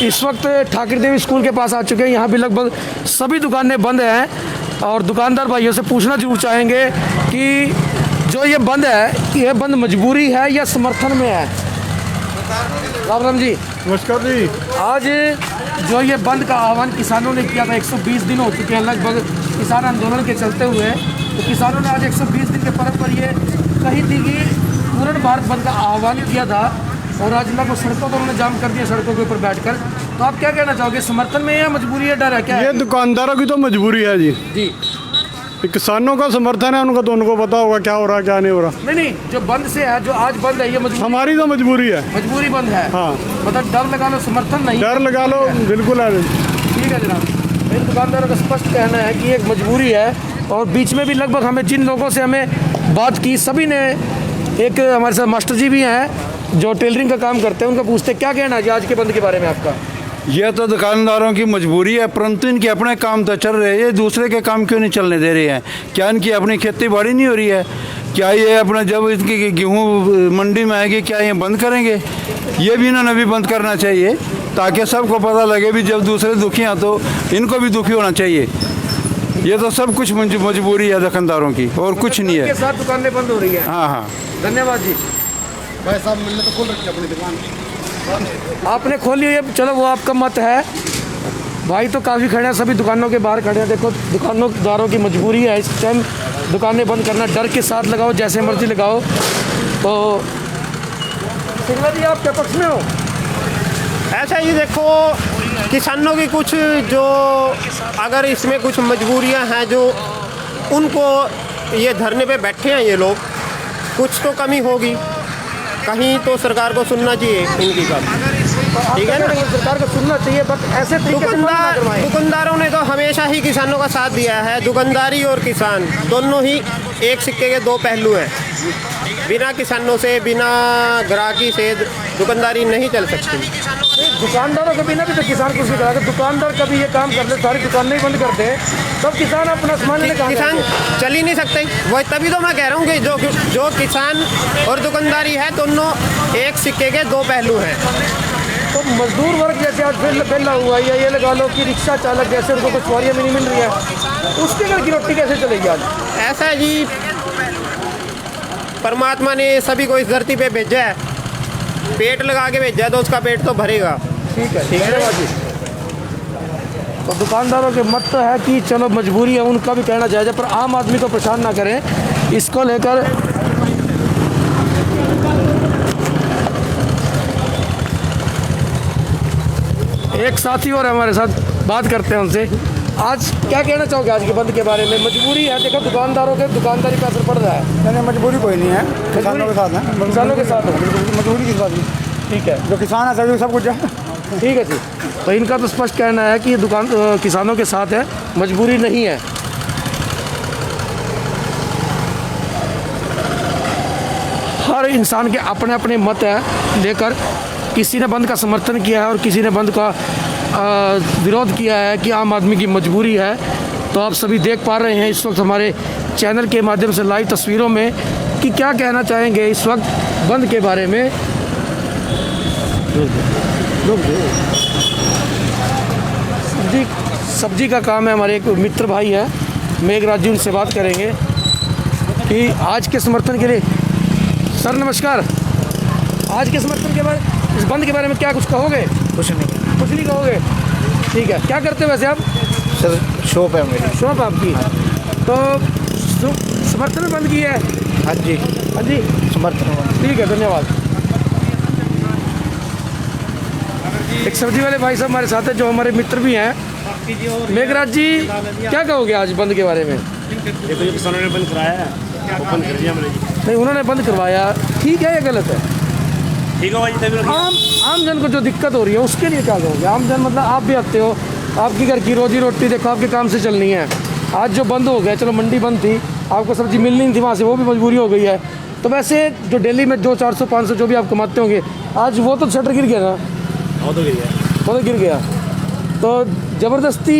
इस वक्त ठाकुर देवी स्कूल के पास आ चुके हैं। यहाँ भी लगभग सभी दुकानें बंद हैं और दुकानदार भाइयों से पूछना जरूर चाहेंगे कि जो ये बंद है, ये बंद मजबूरी है या समर्थन में है। राम राम जी। नमस्कार जी। आज जो ये बंद का आह्वान किसानों ने किया था, 120 दिन हो चुके हैं लगभग किसान आंदोलन के चलते हुए, तो किसानों ने आज 120 दिन के पर्व पर ये कही थी कि पूर्ण भारत बंद का आह्वान किया था और आज लगभग सड़कों पर उन्होंने जाम कर दिया, सड़कों के ऊपर बैठकर। तो आप क्या कहना चाहोगे, समर्थन में या मजबूरी है, डर है, क्या है? ये दुकानदारों की तो मजबूरी है जी। जी। किसानों का समर्थन है, उनका तो उनको पता होगा क्या हो रहा है क्या नहीं हो रहा। नहीं, जो बंद से है, जो आज बंद है, ये मजबूरी, हमारी तो मजबूरी है। मजबूरी बंद है। हाँ, मतलब डर लगा लो, समर्थन नहीं। डर लगा लो, बिल्कुल है। ठीक है जनाब। इन दुकानदारों का स्पष्ट कहना है कि एक मजबूरी है। और बीच में भी लगभग हमें जिन लोगों से हमें बात की, सभी ने, एक हमारे साथ मास्टर जी भी हैं जो टेलरिंग का काम करते हैं, उनका पूछते क्या कहना है आज के बंद के बारे में आपका। यह तो दुकानदारों की मजबूरी है, परंतु इनके अपने काम तो चल रहे हैं, ये दूसरे के काम क्यों नहीं चलने दे रहे हैं? क्या इनकी अपनी खेती बाड़ी नहीं हो रही है? क्या ये अपना जब इनकी गेहूँ मंडी में आएगी क्या ये बंद करेंगे? ये भी इन्होंने भी बंद करना चाहिए ताकि सबको पता लगे भी जब दूसरे दुखी हैं तो इनको भी दुखी होना चाहिए। ये तो सब कुछ मजबूरी है दुकानदारों की और कुछ नहीं है। के साथ दुकानें बंद हो रही है। हाँ हाँ, धन्यवाद जी। भाई साहब मिलने तो खोल रखी अपनी दुकान। आपने खोली है, चलो वो आपका मत है। भाई तो काफ़ी खड़े हैं, सभी दुकानों के बाहर खड़े हैं। देखो दुकानदारों की मजबूरी है, इस टाइम दुकानें बंद करना, डर के साथ लगाओ, जैसे मर्जी लगाओ। तो सिंगला जी आप क्या पक्ष में हो? ऐसा ही देखो, किसानों की कुछ जो अगर इसमें कुछ मजबूरियां हैं जो उनको ये धरने पे बैठे हैं ये लोग, कुछ तो कमी होगी, कहीं तो सरकार को सुनना चाहिए इनकी बात। ठीक है ना, सरकार को सुनना चाहिए, बट ऐसे दुकानदारों ने तो हमेशा ही किसानों का साथ दिया है। दुकानदारी और किसान दोनों ही एक सिक्के के दो पहलू हैं। बिना किसानों से, बिना ग्राहकी से दुकानदारी नहीं चल सकती। दुकानदारों के बिना भी तो किसान कुछ नहीं करा। दुकानदार कभी ये काम कर ले, सारी दुकानें ही बंद कर दे, तब किसान अपना सामान लेने किसान चल ही नहीं सकते। वही तभी तो मैं कह रहा हूँ कि जो किसान और दुकानदारी है दोनों एक सिक्के के दो पहलू हैं। तो मजदूर वर्ग जैसे आज बेला हुआ है, या ये लगा लो कि रिक्शा चालक जैसे उनको कुछ सवारियाँ भी नहीं मिल रही है, उसके घर की रोटी कैसे चलेगी आज? ऐसा है जी, परमात्मा ने सभी को इस धरती पे भेजा है, पेट लगा के भेजा है तो उसका पेट तो भरेगा। ठीक है, ठीक है जी। तो दुकानदारों के मत तो है कि चलो मजबूरी है, उनका भी कहना जायज़ है, पर आम आदमी को परेशान ना करें इसको लेकर। एक साथी और हमारे साथ बात करते हैं उनसे। आज क्या कहना चाहोगे आज के बंद के बारे में? मजबूरी है, देखो दुकानदारों के दुकानदारी पे असर पड़ रहा है। नहीं, मजबूरी कोई नहीं है, किसानों के साथ है। किसानों के साथ हो, मजबूरी किस बात की? ठीक है, जो किसान है सभी सब कुछ है। ठीक है जी। तो इनका तो स्पष्ट कहना है कि दुकान किसानों के साथ है, मजबूरी नहीं है। हर इंसान के अपने अपने मत है लेकर, किसी ने बंद का समर्थन किया है और किसी ने बंद का विरोध किया है कि आम आदमी की मजबूरी है। तो आप सभी देख पा रहे हैं इस वक्त हमारे चैनल के माध्यम से लाइव तस्वीरों में कि क्या कहना चाहेंगे इस वक्त बंद के बारे में। सब्जी का काम है, हमारे एक मित्र भाई है मेघराज जी, उनसे बात करेंगे कि आज के समर्थन के लिए। सर नमस्कार, आज के समर्थन के बारे, इस बंद के बारे में क्या कुछ कहोगे? कुछ नहीं कहोगे? ठीक है, क्या करते हो वैसे आप? सर शॉप है मेरी। शॉप आपकी? तो समर्थन में बंद की है? हाँ जी, हाँ जी, समर्थन। ठीक है, धन्यवाद। एक सब्जी वाले भाई साहब हमारे साथ है जो हमारे मित्र भी हैं। मेघराज जी, क्या कहोगे आज बंद के बारे में? देखो जो किसानों ने बंद कराया है वो बंद कर दिया हमने जी। नहीं, उन्होंने बंद करवाया, ठीक है या गलत है? ठीक है भाई, तभी आम जन को जो दिक्कत हो रही है उसके लिए क्या कहोगे? आम जन मतलब आप भी आते हो, आपकी घर की रोजी रोटी देखो आपके काम से चलनी है। आज जो बंद हो गया, चलो मंडी बंद थी, आपको सब्जी मिलनी नहीं थी वहाँ से, वो भी मजबूरी हो गई है। तो वैसे जो डेली में जो 400-500 जो भी आप कमाते होंगे, आज वो तो शटर गिर गया ना? वो तो गिर गया। वो तो गिर गया। तो ज़बरदस्ती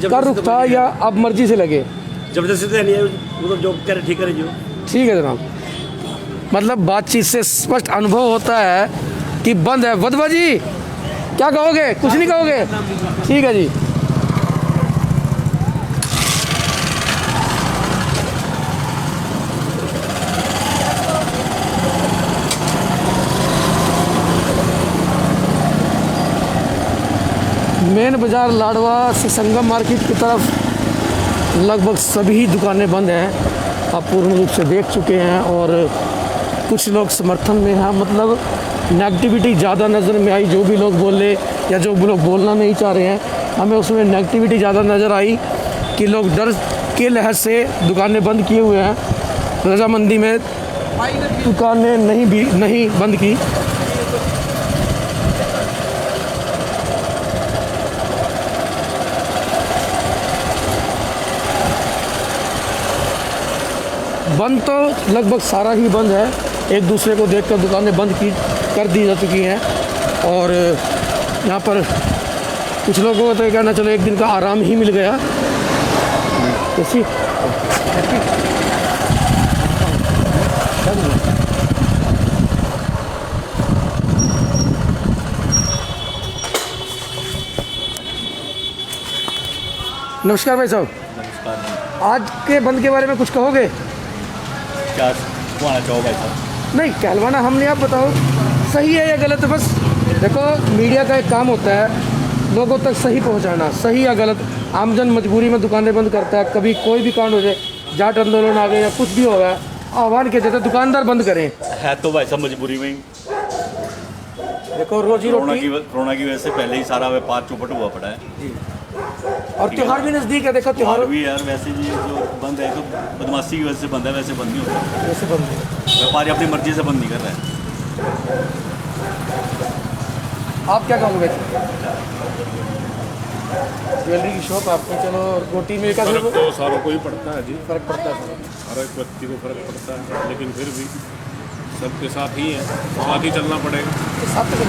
का रुख था या आप मर्जी से लगे? जबरदस्ती तो नहीं है, वो तो जो कह रहे ठीक करे जो। ठीक है जनाब, मतलब बातचीत से स्पष्ट अनुभव होता है कि बंद है। वधवा जी, क्या कहोगे? कुछ नहीं कहोगे? ठीक है जी। मेन बाज़ार लाडवा से संगम मार्केट की तरफ लगभग सभी दुकानें बंद हैं, आप पूर्ण रूप से देख चुके हैं। और कुछ लोग समर्थन में हैं, मतलब नेगेटिविटी ज़्यादा नज़र में आई। जो भी लोग बोले या जो भी लोग बोलना नहीं चाह रहे हैं, हमें उसमें नेगेटिविटी ज़्यादा नज़र आई कि लोग डर के लिहाज से दुकानें बंद किए हुए हैं। रजामंदी में दुकानें नहीं बंद की। बंद तो लगभग सारा ही बंद है, एक दूसरे को देखकर दुकानें बंद कर दी जा चुकी हैं। और यहाँ पर कुछ लोगों को तो कहना चलो एक दिन का आराम ही मिल गया। कैसी नमस्कार भाई साहब। नमस्कार। आज के बंद के बारे में कुछ कहोगे? क्या कहना चाहो भाई साहब? नहीं कहलवाना हम नहीं, आप बताओ सही है या गलत है। बस देखो, मीडिया का एक काम होता है लोगों तक सही पहुंचाना, सही या गलत। आमजन मजबूरी में दुकानें बंद करता है, कभी कोई भी कांड हो जाए, जाट आंदोलन आ गए या कुछ भी हो गया, आह्वान किया जाता है दुकानदार बंद करें। है तो भाई साहब मजबूरी में ही। देखो रोजी रोटी कोरोना की वजह से पहले ही सारा व्यापार चौपट हुआ पड़ा है। और त्यौहार भी नज़दीक है। देखो त्यौहार भी यार वैसे भी जो बंद है तो बदमाशी की वजह से बंद है, वैसे बंद नहीं होता। वैसे बंद है, व्यापारी अपनी मर्जी से बंद नहीं कर रहा है। आप क्या कहोगे? ज्वेलरी की शॉप आपकी, चलो रोटी में का फर्क तो सारों को ही पड़ता है जी, फर्क पड़ता है, हर एक व्यक्ति को फर्क पड़ता है, लेकिन फिर भी सबके साथ ही है, साथ ही चलना पड़ेगा। साथ में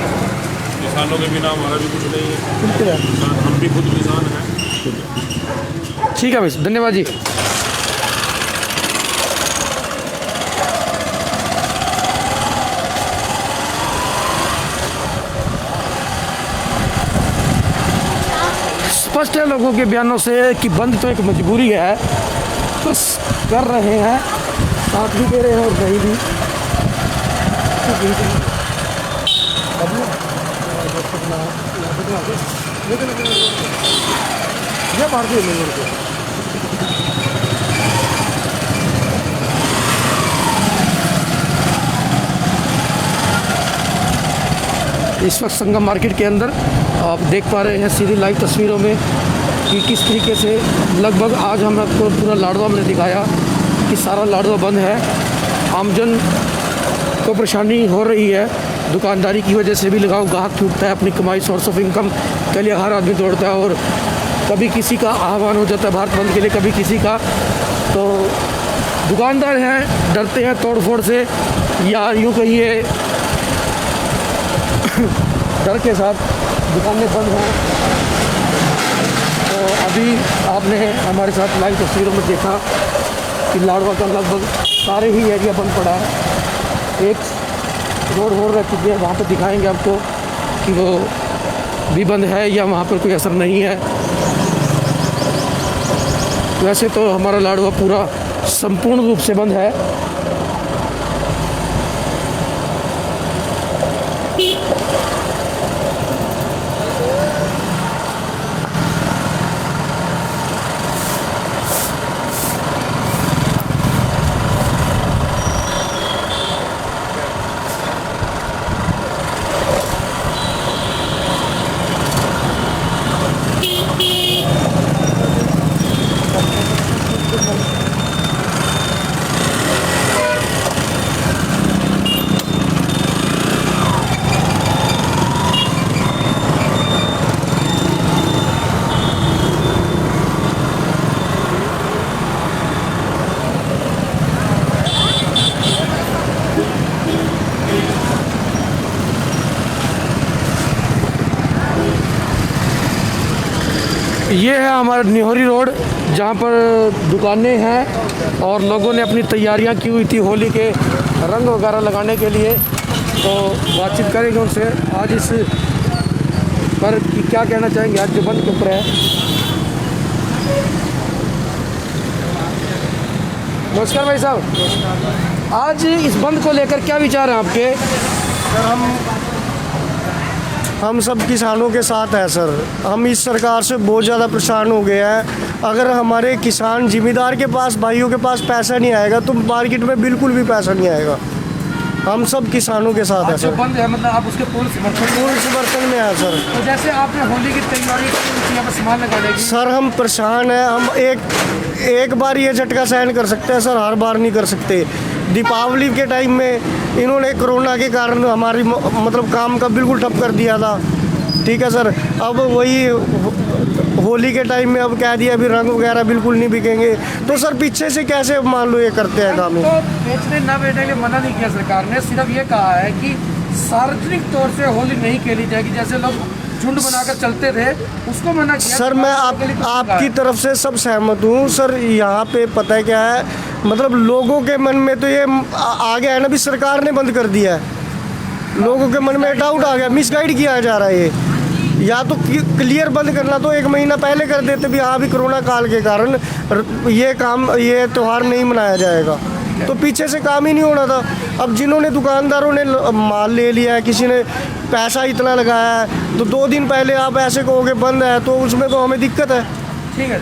किसानों के बिना हमारा भी कुछ नहीं है। बिल्कुल है, किसान हम भी खुद किसान हैं। ठीक है भाई, धन्यवाद जी। स्पष्ट है लोगों के बयानों से कि बंद तो एक मजबूरी है, बस कर रहे हैं, साथ भी दे रहे हैं और नहीं भी। ये भारतीय मिल इस वक्त संगम मार्केट के अंदर आप देख पा रहे हैं सीधी लाइव तस्वीरों में कि किस तरीके से लगभग आज हम आपको पूरा लाडवा में दिखाया कि सारा लाडवा बंद है। आमजन को परेशानी हो रही है, दुकानदारी की वजह से भी लगाओ गाहक टूटता है, अपनी कमाई सोर्स ऑफ इनकम के लिए हर आदमी दौड़ता है। और कभी किसी का आह्वान हो जाता है भारत बंद के लिए, कभी किसी का। तो दुकानदार हैं डरते हैं तोड़ फोड़ से, या यूँ कहिए डर के साथ दुकानें बंद हैं। तो अभी आपने हमारे साथ लाइव तस्वीरों में देखा कि लाडवा का लगभग सारे ही एरिया बंद पड़ा है। एक रोड रह चुकी है, वहाँ पर दिखाएंगे आपको कि वो भी बंद है या वहाँ पर कोई असर नहीं है। वैसे तो हमारा लाडवा पूरा संपूर्ण रूप से बंद है। ये है हमारा निहोरी रोड, जहाँ पर दुकानें हैं और लोगों ने अपनी तैयारियां की हुई थी होली के रंग वगैरह लगाने के लिए। तो बातचीत करेंगे उनसे आज इस पर कि क्या कहना चाहेंगे आज जो बंद के ऊपर है। नमस्कार भाई साहब, आज इस बंद को लेकर क्या विचार हैं आपके? सर हम सब किसानों के साथ हैं सर। हम इस सरकार से बहुत ज़्यादा परेशान हो गए हैं। अगर हमारे किसान जिम्मेदार के पास, भाइयों के पास पैसा नहीं आएगा तो मार्केट में बिल्कुल भी पैसा नहीं आएगा। हम सब किसानों के साथ हैं सर। बंद है मतलब आप उसके पूर्ण समर्थन में हैं सर। तो जैसे आपने होली की तैयारी की यहाँ पर सामान लगाने की, सर हम परेशान हैं। हम एक बार ये झटका सहन कर सकते हैं सर, हर बार नहीं कर सकते। दीपावली के टाइम में इन्होंने कोरोना के कारण हमारी मतलब काम का बिल्कुल ठप कर दिया था, ठीक है सर। अब वही होली के टाइम में अब कह दिया अभी रंग वगैरह बिल्कुल नहीं बिकेंगे, तो सर पीछे से कैसे मान लो ये करते हैं काम? तो बेचने ना बेचने के मना नहीं किया सरकार ने, सिर्फ ये कहा है कि सार्वजनिक तौर से होली नहीं खेली जाएगी। जैसे लोग झुंड बनाकर चलते थे उसको मना किया। सर मैं आपकी तरफ से सब सहमत हूँ सर। यहाँ पे पता है क्या है, मतलब लोगों के मन में तो ये आ गया है ना, भी सरकार ने बंद कर दिया है। लोगों के मन में डाउट आ गया, मिसगाइड किया जा रहा है ये। या तो क्लियर बंद करना तो 1 महीना पहले कर देते भी हाँ भी कोरोना काल के कारण ये त्यौहार नहीं मनाया जाएगा, तो पीछे से काम ही नहीं होना था। अब जिन्होंने दुकानदारों ने माल ले लिया है, किसी ने पैसा इतना लगाया है, तो 2 दिन पहले आप ऐसे कहोगे बंद है तो उसमें तो हमें दिक्कत है। ठीक है,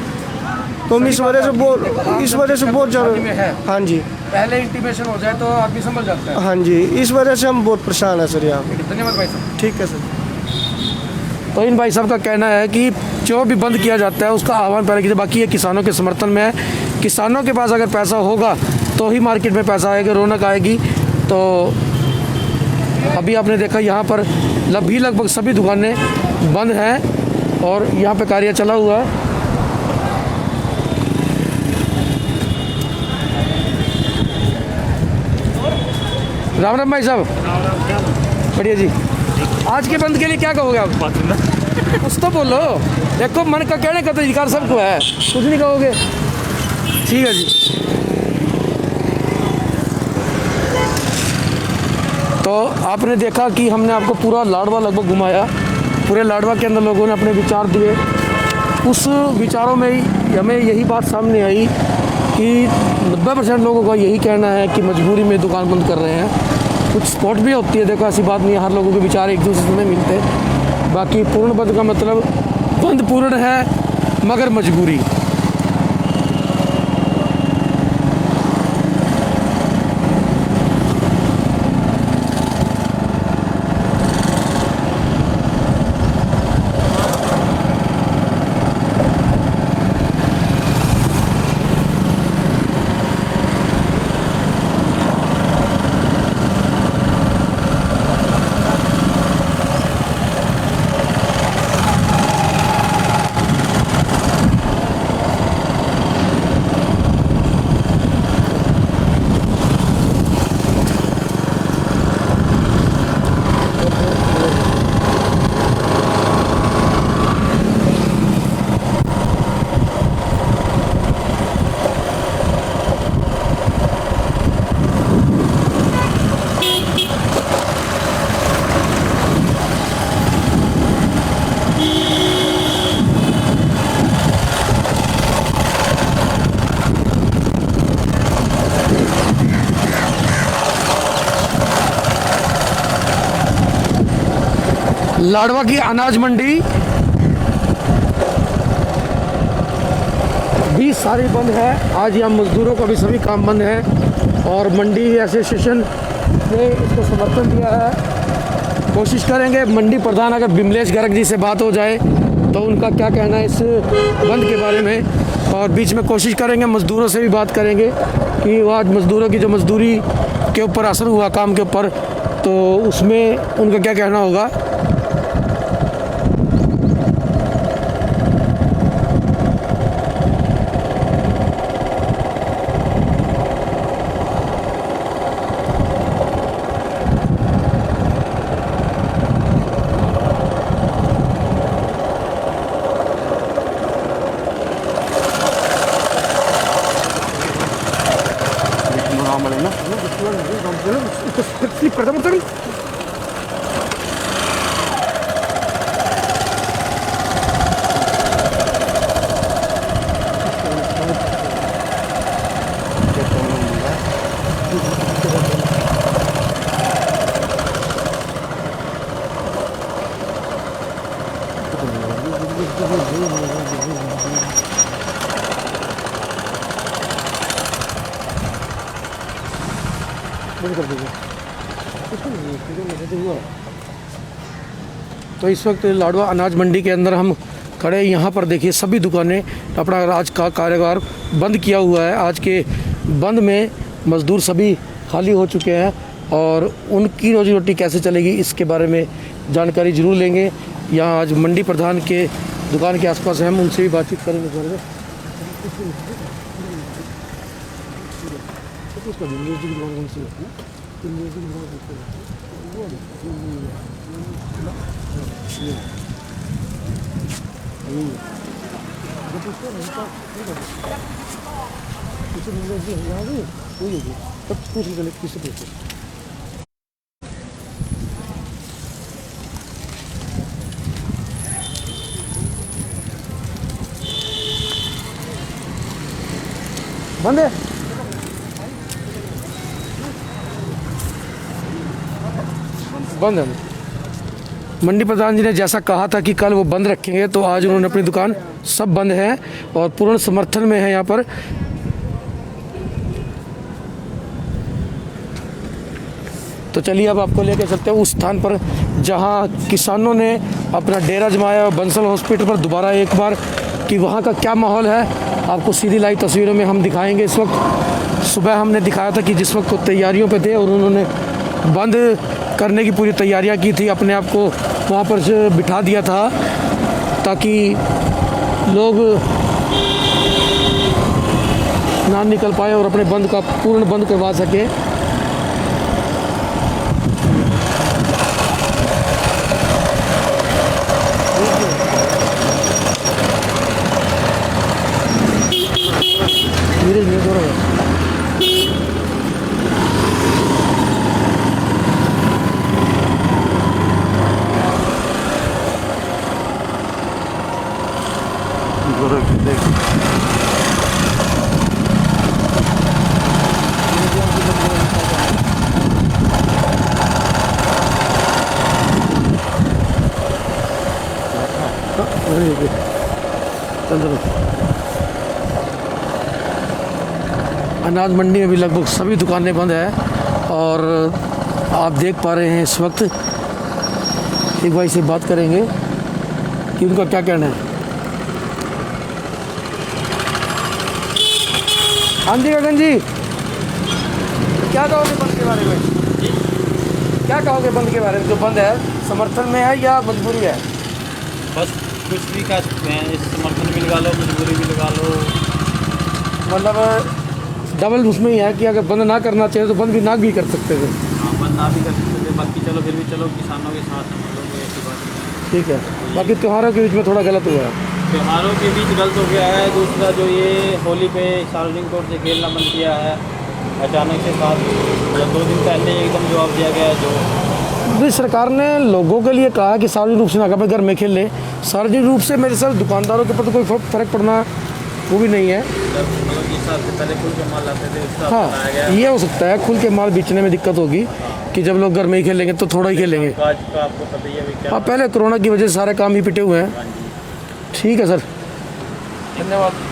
तो हम इस वजह से बहुत ज़्यादा, हाँ जी, पहले इंटीमेशन हो जाए तो आदमी समझ जाता है। हाँ जी, इस वजह से हम बहुत परेशान हैं सर यहाँ। धन्यवाद भाई साहब। ठीक है सर। तो इन भाई साहब का कहना है कि जो भी बंद किया जाता है उसका आह्वान पहले कीजिए, बाकी ये किसानों के समर्थन में है। किसानों के पास अगर पैसा होगा तो ही मार्केट में पैसा आएगा, रौनक आएगी। तो अभी आपने देखा यहाँ पर लगभग सभी दुकानें बंद हैं और यहाँ पे कार्य चला हुआ है। राम राम भाई साहब, बढ़िया जी। आज के बंद के लिए क्या कहोगे आप? कुछ तो बोलो, देखो मन का कहने का तो अधिकार सबको है, कुछ नहीं कहोगे? ठीक है जी। तो आपने देखा कि हमने आपको पूरा लाडवा लगभग घुमाया। पूरे लाडवा के अंदर लोगों ने अपने विचार दिए। उस विचारों में ही हमें यही बात सामने आई कि 90% लोगों का यही कहना है कि मजबूरी में दुकान बंद कर रहे हैं। कुछ स्पॉट भी होती है, देखो ऐसी बात नहीं है, हर लोगों के विचार एक दूसरे से नहीं मिलते। बाकी पूर्ण बंद का मतलब बंद पूर्ण है मगर मजबूरी। लाडवा की अनाज मंडी भी सारी बंद है। आज यहाँ मजदूरों का भी सभी काम बंद है और मंडी एसोसिएशन ने इसको समर्थन दिया है। कोशिश करेंगे मंडी प्रधान अगर बिमलेश गर्ग जी से बात हो जाए तो उनका क्या कहना है इस बंद के बारे में, और बीच में कोशिश करेंगे मज़दूरों से भी बात करेंगे कि वो आज मज़दूरों की जो मजदूरी के ऊपर असर हुआ काम के ऊपर, तो उसमें उनका क्या कहना होगा। स्लिप करता मतलब तो इस वक्त लाडवा अनाज मंडी के अंदर हम खड़े हैं। यहाँ पर देखिए सभी दुकानें अपना आज का कारोबार बंद किया हुआ है। आज के बंद में मजदूर सभी खाली हो चुके हैं और उनकी रोजी रोटी कैसे चलेगी इसके बारे में जानकारी जरूर लेंगे। यहाँ आज मंडी प्रधान के दुकान के आसपास हम उनसे भी बातचीत करेंगे। बंद है। बंद है। मंडी प्रधान जी ने जैसा कहा था कि कल वो बंद रखेंगे, तो आज उन्होंने अपनी दुकान सब बंद है और पूर्ण समर्थन में है यहाँ पर। तो चलिए अब आपको लेकर चलते हैं उस स्थान पर जहाँ किसानों ने अपना डेरा जमाया, बंसल हॉस्पिटल पर दोबारा एक बार, कि वहाँ का क्या माहौल है आपको सीधी लाइव तस्वीरों में हम दिखाएंगे। इस वक्त सुबह हमने दिखाया था कि जिस वक्त वो तैयारियों पे थे और उन्होंने बंद करने की पूरी तैयारियां की थी, अपने आप को वहाँ पर से बिठा दिया था ताकि लोग ना निकल पाए और अपने बंद का पूर्ण बंद करवा सके। धीरे धीरे जोर है। अनाज मंडी में भी लगभग सभी दुकानें बंद है और आप देख पा रहे हैं इस वक्त। एक भाई से बात करेंगे कि उनका क्या कहना है। हाँ जी गगन जी, क्या कहोगे बंद के बारे में? क्या कहोगे बंद के बारे में? जो बंद है समर्थन में है या मजबूरी है? बस कुछ भी कह सकते हैं, इस समर्थन भी लगा लो, मजबूरी भी लगा लो, मतलब डबल उसमें ही है कि अगर बंद ना करना चाहिए तो बंद भी ना भी कर सकते थे। हाँ, बंद ना भी कर सकते थे, बाकी चलो फिर भी चलो किसानों के साथ हम लोग ऐसी बात नहीं। ठीक है, बाकी त्योहारों के बीच में थोड़ा गलत हुआ है। त्योहारों के बीच गलत हो गया है। दूसरा जो ये होली पे सार्वजनिक तौर से खेलना बंद किया है अचानक से, साथ 2 दिन पहले एकदम जवाब दिया गया है। जो सरकार ने लोगों के लिए कहा कि सार्वजनिक रूप से ना कहा घर में खेल ले, सार्वजनिक रूप से मेरे साथ दुकानदारों के ऊपर तो कोई फर्क पड़ना वो भी नहीं है। मतलब इस साल से पहले खुल के माल लाते थे, इस साल हाँ, ये हो सकता है खुल के माल बेचने में दिक्कत होगी कि जब लोग घर में ही खेलेंगे तो थोड़ा ही खेलेंगे। आज का आपको पता ही है। हाँ, पहले कोरोना की वजह से सारे काम ही पिटे हुए हैं। ठीक है सर, धन्यवाद।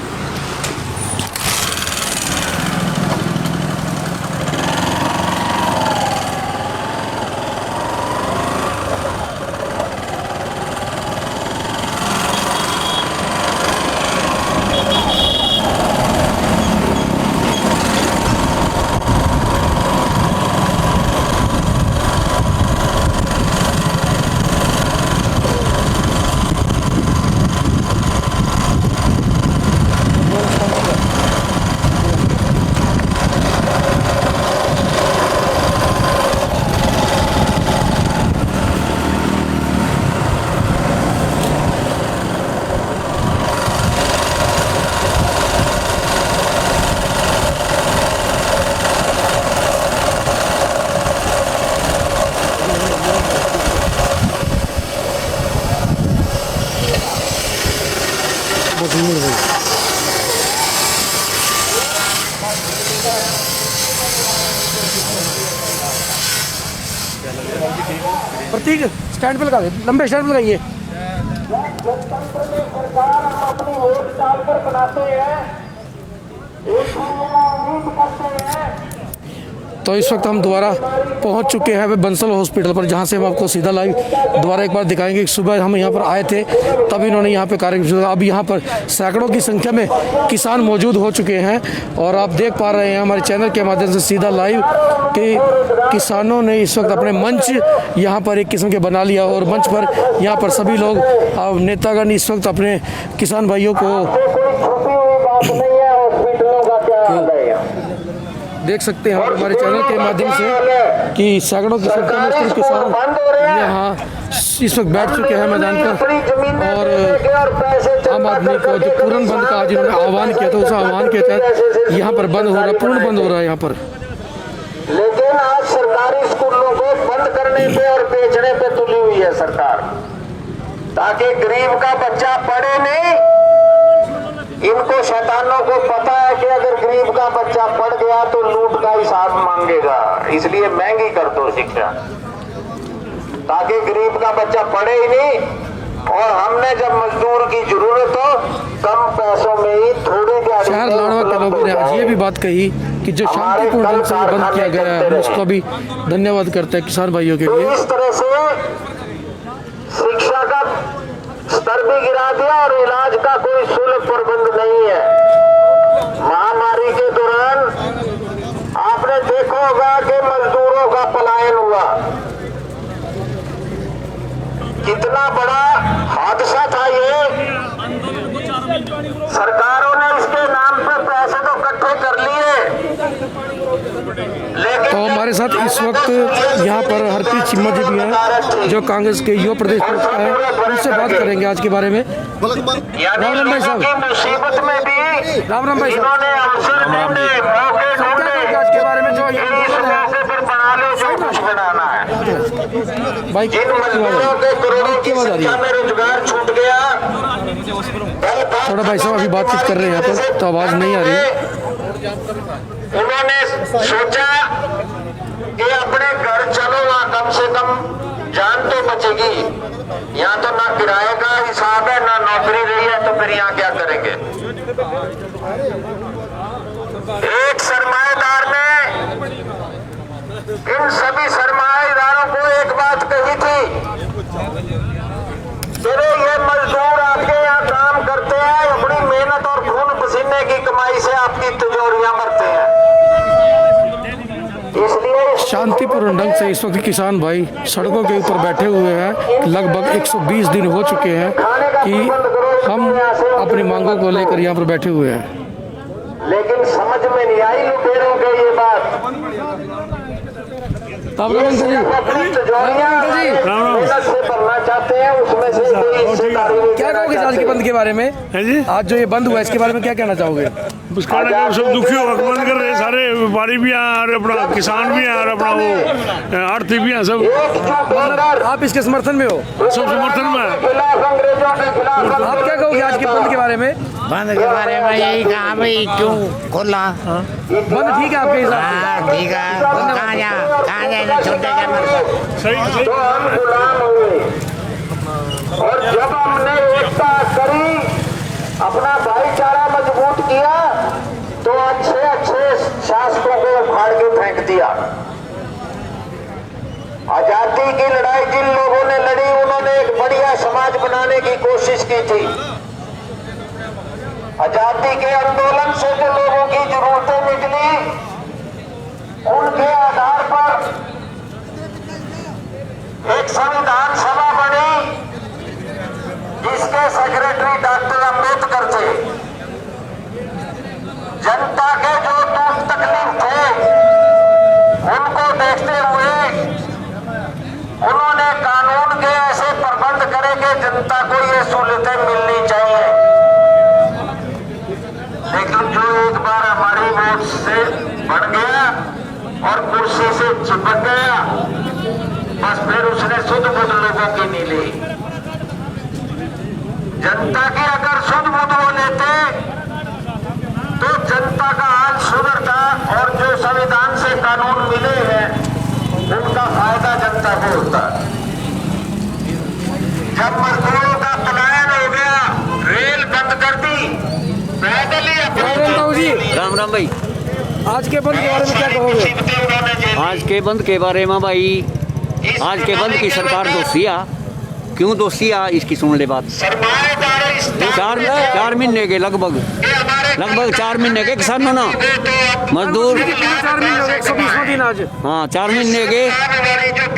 प्रतीक स्टैंड पे लगा दे, लंबे स्टैंड पे लगाइए। तो इस वक्त हम दोबारा पहुंच चुके हैं बंसल हॉस्पिटल पर, जहां से हम आपको सीधा लाइव दोबारा एक बार दिखाएंगे। सुबह हम यहां पर आए थे, तब इन्होंने यहां पे कार्यक्रम, अब यहां पर सैकड़ों की संख्या में किसान मौजूद हो चुके हैं और आप देख पा रहे हैं हमारे चैनल के माध्यम से सीधा लाइव कि किसानों ने इस वक्त अपने मंच यहाँ पर एक किस्म के बना लिया और मंच पर यहाँ पर सभी लोग नेतागण इस वक्त अपने किसान भाइयों को देख सकते हैं हमारे चैनल के माध्यम से कि सैकड़ों की संख्या में सिर्फ किसान यहाँ इस वक्त बैठ चुके हैं मैदान पर और आम आदमी को जो पूर्ण बंद का जिन्होंने आह्वान किया था उस आह्वान के तहत यहाँ पर बंद हो रहा है, पूर्ण बंद हो रहा है यहाँ पर। लेकिन आज सरकारी स्कूलों को बंद करने पे और बेचने पे तुली हुई है सरकार, ताकि गरीब का बच्चा पढ़े नहीं। इनको शैतानों को पता है कि अगर गरीब का बच्चा पढ़ गया तो लूट का हिसाब मांगेगा, इसलिए महंगी कर दो शिक्षा, ताकि गरीब का बच्चा पढ़े ही नहीं। और हमने जब मजदूर की जरूरत हो कम पैसों में ही थोड़ी शहर लाड़वा के लोगों ने आज ये भी बात कही कि जो शांतिपूर्ण ढंग से बंद किया गया है, हम उसको भी धन्यवाद करते हैं किसान भाइयों के लिए। इस तरह से शिक्षा का स्तर भी गिरा दिया और इलाज का कोई सुलभ प्रबंध नहीं है। महामारी के दौरान आपने देखा होगा कि मजदूरों का पलायन हुआ, कितना बड़ा हादसा था ये। सरकारों ने इसके नाम पे पैसे तो इकट्ठे कर लिए, तो हमारे साथ इस वक्त यहाँ पर हरप्रीत चिम्मा जी भी हैं जो कांग्रेस के युवा प्रदेश प्रवक्ता हैं, उनसे बात करेंगे आज के बारे में। राम राम भाई साहब, मुसीबत में भी राम राम भाई साहब, अवसर ढूंढे, मौके ढूंढे आज के बारे में जो फिर बना लो जो कुछ बनाना है। भाई जिन मजदूरों के करोड़ों की संख्या में रोजगार छूट गया, थोड़ा भाई साहब अभी बातचीत कर रहे हैं यहाँ पर तो आवाज नहीं आ रही है। उन्होंने सोचा कि अपने घर चलो, वहाँ कम से कम जान तो बचेगी। यहाँ तो ना किराए का हिसाब है ना नौकरी रही है, तो फिर यहाँ क्या करेंगे। एक सरमाएदार ने इन सभी सरमाएदारों को एक बात कही थी, तेरे ये मजदूर आपके यहाँ काम करते हैं, अपनी मेहनत और खून पसीने की कमाई से आपकी तिजोरियां भरते हैं, इसलिए शांतिपूर्ण ढंग से इस वक्त किसान भाई सड़कों के ऊपर बैठे हुए हैं। लगभग 120 दिन हो चुके हैं कि हम अपनी मांगों को लेकर यहाँ पर बैठे हुए हैं, लेकिन समझ में नहीं आई लुटेरों को ये बात। बनना चाहते हैं, उसमें से क्या कहोगे आज के बंद के बारे में? आज जो ये बंद हुआ इसके बारे में क्या कहना चाहोगे? सब दुखी होगा, बंद कर रहे सारे व्यापारी भी हैं और अपना किसान भी हैं और अपना वो आड़ती भी हैं सब। आप इसके समर्थन में हो? सब समर्थन में है। आप क्या कहोगे आज के बंद के बारे में? बंद के बारे में यही कहा भाई क्यों खोला, बंद ठीक है आपके हिसाब से? ठीक है, कहाँ जाए छोटे सही तो हम गुलाम हुए, और जब हमने एकता करी, अपना भाईचारा मजबूत किया, तो अच्छे अच्छे शासकों को उखाड़ के फेंक दिया। आजादी की लड़ाई जिन लोगों ने लड़ी, उन्होंने एक बढ़िया समाज बनाने की कोशिश की थी। आजादी के आंदोलन से जो लोगों की जरूरतें निकली, उनके आधार पर एक संविधान सभा बनी, जिसके सेक्रेटरी डॉक्टर अम्बेडकर थे। जनता के जो दुख तकलीफ थे, उनको देखते हुए उन्होंने कानून के ऐसे प्रबंध करे कि जनता को ये सहूलतें मिलनी चाहिए। लेकिन जो एक बार हमारी वोट से बढ़ गया और कुर्सी से चिपक गया, बस फिर उसने सुध बुध लोगों की नहीं ली। जनता की अगर सुध बुध वो लेता कानून मिले हैं उनका फायदा जनता को होता है। जब मजदूरों का पलायन हो गया, रेल बंद कर दी, पैदल ही अपनी राम राम भाई। आज के बंद के बारे में क्या कहोगे? आज के बंद के बारे में भाई, आज के बंद की सरकार दोषिया क्यों दोषिया इसकी सुन ले बात। 4 महीने के लगभग 4 महीने के किसानों ना मजदूर 4 महीने हो गए, 120वां दिन आज। हाँ 4 महीने के,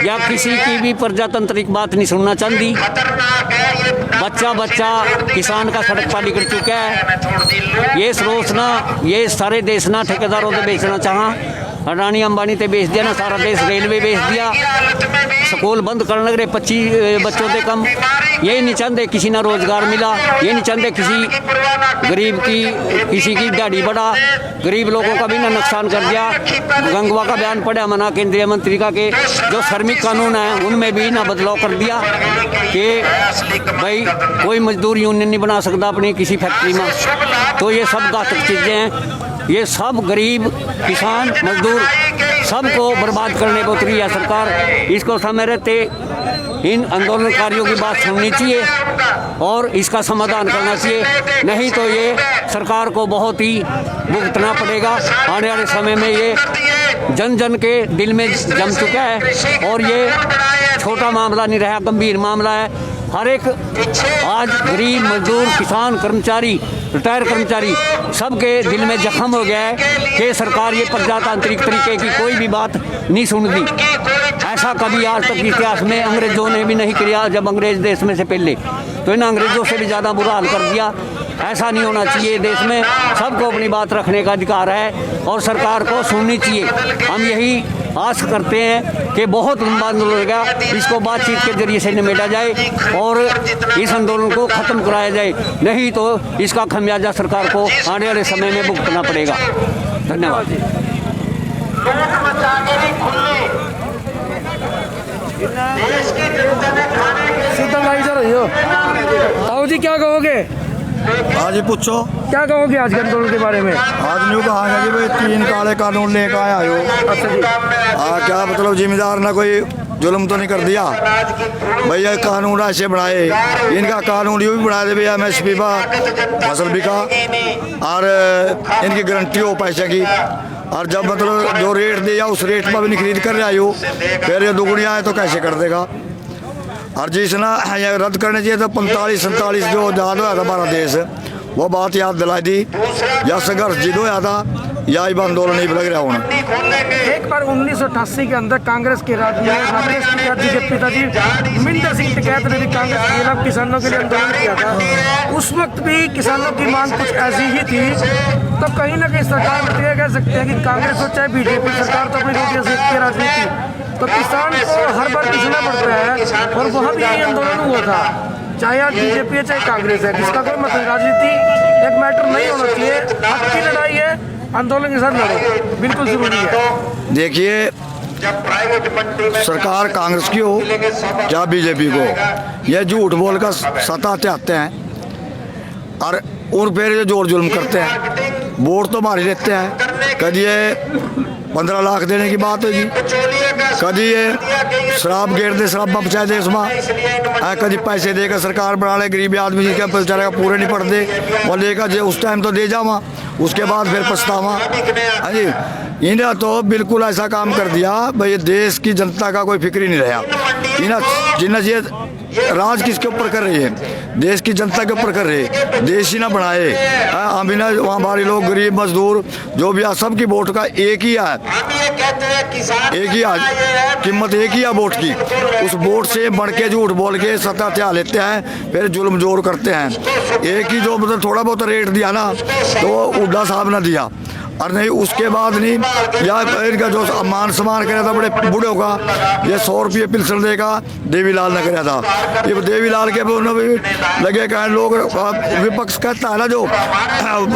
या किसी की भी प्रजातांत्रिक बात नहीं सुनना चाहती। बच्चा किसान का सड़क पानी कर चुका है। ये सोचना, ये सारे देश ना ठेकेदारों से बेचना चाहा, अडानी अंबानी ते बेच दिया ना सारा देश, रेलवे बेच दिया, स्कूल बंद करने लग रहे 25 बच्चों से कम। ये नहीं चाहते किसी ना रोजगार मिला, ये नहीं चाहते किसी गरीब की किसी की दिहाड़ी बढ़ा, गरीब लोगों का भी ना नुकसान कर दिया। गंगवा का बयान पड़ा मना केंद्रीय मंत्री का के जो श्रमिक कानून है उनमें भी ना बदलाव कर दिया कि भाई कोई मजदूर यूनियन नहीं बना सकता अपनी किसी फैक्ट्री में। तो ये सब घातक चीज़ें हैं, ये सब गरीब किसान मजदूर सबको बर्बाद करने को उतरी है सरकार। इसको समय रहते इन आंदोलनकारियों की बात सुननी चाहिए और इसका समाधान करना चाहिए, नहीं तो ये सरकार को बहुत ही भुगतना पड़ेगा। आने वाले समय में ये जन जन के दिल में जम चुका है और ये छोटा मामला नहीं रहा, गंभीर मामला है। हर एक आज गरीब मजदूर किसान कर्मचारी रिटायर कर्मचारी सबके दिल में जख्म हो गया है कि सरकार ये प्रजातांत्रिक तरीके की कोई भी बात नहीं सुनती। ऐसा कभी आज तक इतिहास में अंग्रेजों ने भी नहीं किया, जब अंग्रेज देश में से पहले, तो इन अंग्रेजों से भी ज़्यादा बुरा हाल कर दिया। ऐसा नहीं होना चाहिए देश में, सबको अपनी बात रखने का अधिकार है और सरकार को सुननी चाहिए। हम यही आस करते हैं कि बहुत लंबा आंदोलन होगा, इसको बातचीत के जरिए से निमेटा जाए और इस आंदोलन को ख़त्म कराया जाए, नहीं तो इसका खमियाजा सरकार को आने वाले समय में भुगतना पड़ेगा। धन्यवाद। सीधा लाई जा रही हो ताऊ जी, क्या कहोगे? हाँ जी पूछो, क्या कहोगे आज के आंदोलन के बारे में? आज न्यू कहा कि भाई 3 काले कानून लेकर आया हो। अच्छा जी। क्या मतलब जिम्मेदार ना कोई जुल्म तो नहीं कर दिया भैया? कानून ऐसे बनाए, इनका कानून यूँ भी बना दे भैया MSP पर फसल बिका और इनकी गारंटी हो पैसे की, और जब मतलब जो रेट दिया उस रेट पर भी नहीं खरीद कर रहा हो, फिर ये दुगुनिया है तो कैसे कर देगा? और जिस ना ये रद्द करने चाहिए तो 45-47 जो याद होया था हमारा देश, वो बात याद दिलाई दी, या संघर्ष जिद होया था या आंदोलन नहीं लग रहा होना। एक बार 1988 के अंदर कांग्रेस के राज में राकेश टिकैत जी के पिताजी मिंदर सिंह टिकैत ने भी कांग्रेस के खिलाफ किसानों के लिए आंदोलन किया था। उस वक्त भी किसानों की मांग कुछ ऐसी ही थी, तो कहीं ना कहीं सरकार में कह सकते हैं कि कांग्रेस हो चाहे बीजेपी, सरकार तो अपनी रोटियां सेकती है राजनीति, तो किसान को हर बार पिछड़ा पड़ता है और वहाँ भी यही आंदोलन हुआ था, चाहे आज बीजेपी है चाहे कांग्रेस है, जिसका कोई मतलब राजनीति एक मैटर नहीं होना चाहिए। हक की लड़ाई है, आंदोलन के साथ लड़ो, बिल्कुल जरूरी है। देखिए सरकार कांग्रेस की हो या बीजेपी को, ये झूठ बोल कर सत्ता चाहते हैं और उन पर जो जोर जुल्म करते हैं। वोट तो मार लेते हैं, कभी ये 15 लाख देने की बात होगी, कभी ये शराब गेट दे शराब बचा दे इसमें, कभी पैसे देकर सरकार बना ले, गरीब आदमी जिसके बेचारे का पूरे नहीं पड़ते वो लेकर जो उस टाइम तो दे जावा, उसके बाद फिर पछतावा। हाँ जी, इन्हें तो बिल्कुल ऐसा काम कर दिया भाई देश की जनता का कोई फिक्र ही नहीं रहा। इन्हें जिन्हें ये राज किसके ऊपर कर रही है? देश की जनता के ऊपर कर रहे हैं, देश ही ना बनाए। हम ना वहाँ हमारे लोग गरीब मजदूर जो भी सबकी वोट का एक ही है, एक ही कीमत एक ही है वोट की। उस वोट से बढ़ के झूठ बोल के सत्ता त्याग लेते हैं, फिर जुल्म जोर करते हैं। एक ही जो मतलब थोड़ा बहुत रेट दिया ना तो उड्डा साहब ने दिया, और नहीं उसके बाद नहीं, या इनका जो मान सम्मान कराया था बड़े बूढ़ों का, ये 100 रुपये पेंशन देगा देवीलाल ने कराया था। ये देवीलाल के भी लगे कहें लोग, विपक्ष कहता है ना जो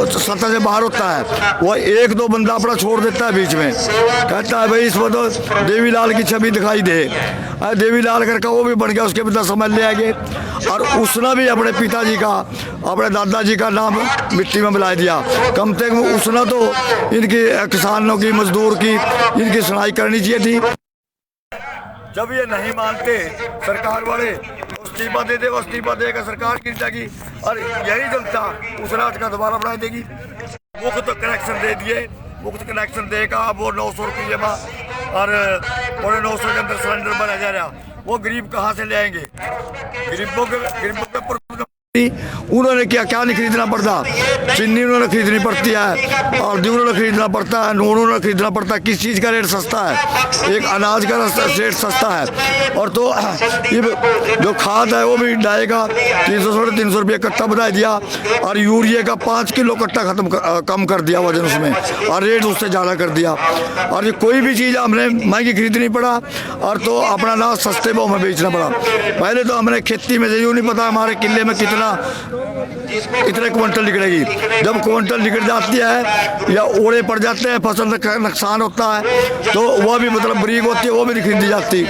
सत्ता से बाहर होता है वो 1-2 बंदा अपना छोड़ देता है बीच में, कहता है भाई इसमें तो देवीलाल की छवि दिखाई दे, देवीलाल करके वो भी बन गया, उसके पिता समझ ले आगे, और उसने भी अपने पिताजी का अपने दादाजी का नाम मिट्टी में मिला दिया। कम से कम उसने तो इनकी किसानों की, मजदूर की, इनकी सुनाई करनी चाहिए थी। जब ये नहीं मानते सरकार वाले तो इस्तीफा दे दे, वो इस्तीफा देगा, सरकार गिर जाएगी और यही जनता उस राज का दोबारा बना देगी। मुफ्त तो कनेक्शन दे दिए, मुफ्त कनेक्शन देगा, अब वो 900 रुपये में और 900 के अंदर सिलेंडर बना जा रहा, वो गरीब कहाँ से ले आएंगे? गरीबों के उन्होंने क्या नहीं खरीदना पड़ता, चीनी उन्होंने खरीदनी पड़ती है, हल्दी उन्होंने खरीदना पड़ता है, नून उन्होंने खरीदना पड़ता है। किस चीज़ का रेट सस्ता है? एक अनाज का रेट सस्ता है। और तो ये जो खाद है वो भी डालेगा 300-350 रुपये कट्टा बढ़ा दिया और यूरिया का 5 किलो कट्टा कम कर दिया वजन उसमें, और रेट उससे ज़्यादा कर दिया। और ये कोई भी चीज़ हमने महंगी खरीदनी पड़ा और तो अपना अनाज सस्ते भाव में बेचना पड़ा। पहले तो हमने खेती में यूँ नहीं पता हमारे किले में कितने क्विंटल निकलेगी। जब क्विंटल निकल जाती है या ओड़े पड़ जाते हैं, फसल का नुकसान होता है तो वह भी मतलब बरीक होती है, वो भी नहीं खरीदी जाती।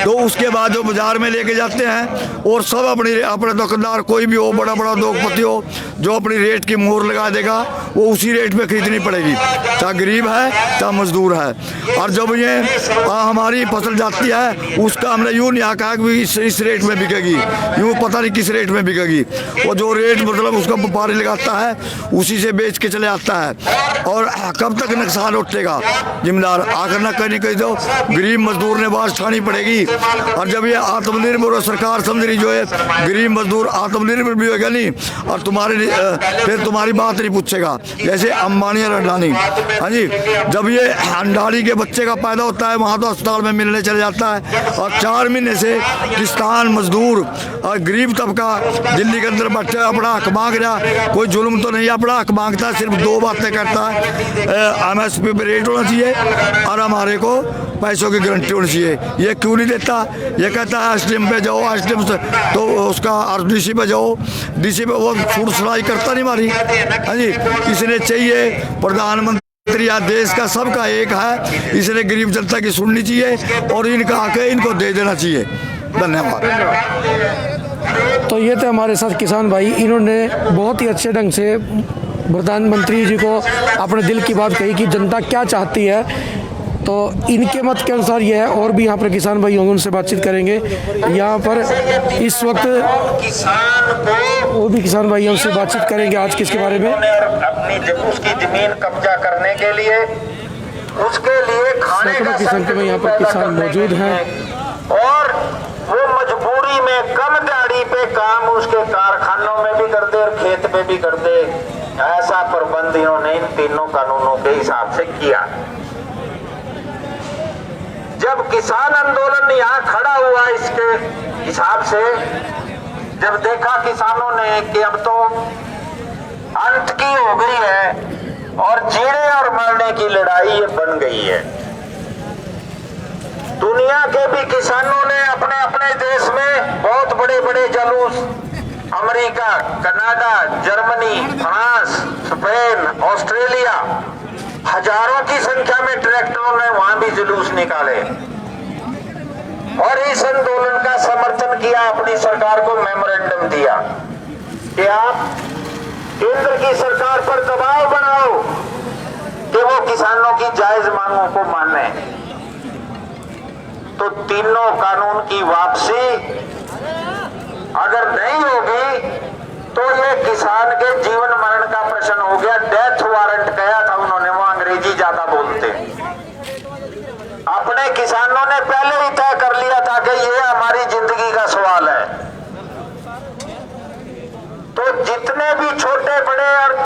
तो उसके बाद जो बाजार में लेके जाते हैं और सब अपने दुकानदार, कोई भी हो, बड़ा बड़ा उद्योगपति हो, जो अपनी रेट की मोहर लगा देगा, वो उसी रेट में खरीदनी पड़ेगी, चाहे गरीब है चाहे मजदूर है। और जब ये हमारी फसल जाती है उसका हमने यूँ नहीं कहा कि इस रेट में बिकेगी, यूँ पता नहीं किस रेट में बिकेगी। वो जो रेट मतलब उसका व्यापारी लगाता है उसी से बेच के चले आता है। और कब तक नुकसान उठेगा जिम्मेदार? आकर ना कहीं कहीं तो गरीब मजदूर ने बात उठानी पड़ेगी। और जब ये आत्मनिर्भर सरकार समझ रही जो है, गरीब मजदूर आत्मनिर्भर भी होगा नहीं और फिर तुम्हारी बात नहीं पूछेगा, जैसे अंबानी और अडानी। हाँ जी, जब ये अंडानी के बच्चे का पैदा होता है वहाँ तो अस्पताल में मिलने चले जाता है, और 4 महीने से किसान, मजदूर और गरीब तबका दिल्ली के अंदर बैठे अपना हक मांग रहा। कोई जुल्म तो नहीं, अपना हक मांगता है, सिर्फ 2 बातें करता है, MSP पे रेट होना चाहिए और हमारे को पैसों की गारंटी होनी चाहिए। ये क्यों नहीं देता? ये कहता है SDM पे जाओ, SDM से तो उसका DC पे जाओ, DC पे वो फूड सप्लाई करता नहीं हमारी। हाँ जी, इसलिए चाहिए प्रधानमंत्री या देश का सबका एक है, इसलिए गरीब जनता की सुननी चाहिए और इनका आके इनको दे देना चाहिए। धन्यवाद। तो ये थे हमारे साथ किसान भाई, इन्होंने बहुत ही अच्छे ढंग से प्रधानमंत्री जी को अपने दिल की बात कही कि जनता क्या चाहती है। तो इनके मत के अनुसार ये है। और भी यहाँ पर किसान भाई होंगे, उनसे बातचीत करेंगे। यहाँ पर इस वक्त और भी किसान भाई हमसे बातचीत करेंगे आज किसके बारे में। अपनी उसकी जमीन कब्जा करने के लिए, उसके लिए खाने का संख्या में यहाँ पर किसान मौजूद हैं और वो मजबूरी में कम दिहाड़ी पे काम उसके कारखानों में भी कर दे और खेत में भी कर दे। ऐसा प्रबंध इन्होंने इन तीनों कानूनों के हिसाब से किया। जब किसान आंदोलन यहाँ खड़ा हुआ इसके हिसाब से, जब देखा किसानों ने कि अब तो अंत की हो गई है और जीने और मरने की लड़ाई ये बन गई है, दुनिया के भी किसानों ने अपने अपने देश में बहुत बड़े बड़े जुलूस, America, Canada, Germany, France, Spain, Australia, हजारों की संख्या में ट्रैक्टरों ने वहां भी जुलूस निकाले और इस आंदोलन का समर्थन किया। अपनी सरकार को मेमोरेंडम दिया कि आप केंद्र की सरकार पर दबाव बनाओ कि वो किसानों की जायज मांगों को माने। तो तीनों कानून की वापसी अगर नहीं होगी तो ये किसान के जीवन मरण का प्रश्न हो गया। डेथ वारंट कहा था उन्होंने, वो अंग्रेजी ज्यादा बोलते। अपने किसानों ने पहले ही तय कर लिया था कि ये हमारी जिंदगी का सवाल है। तो जितने भी छोटे बड़े और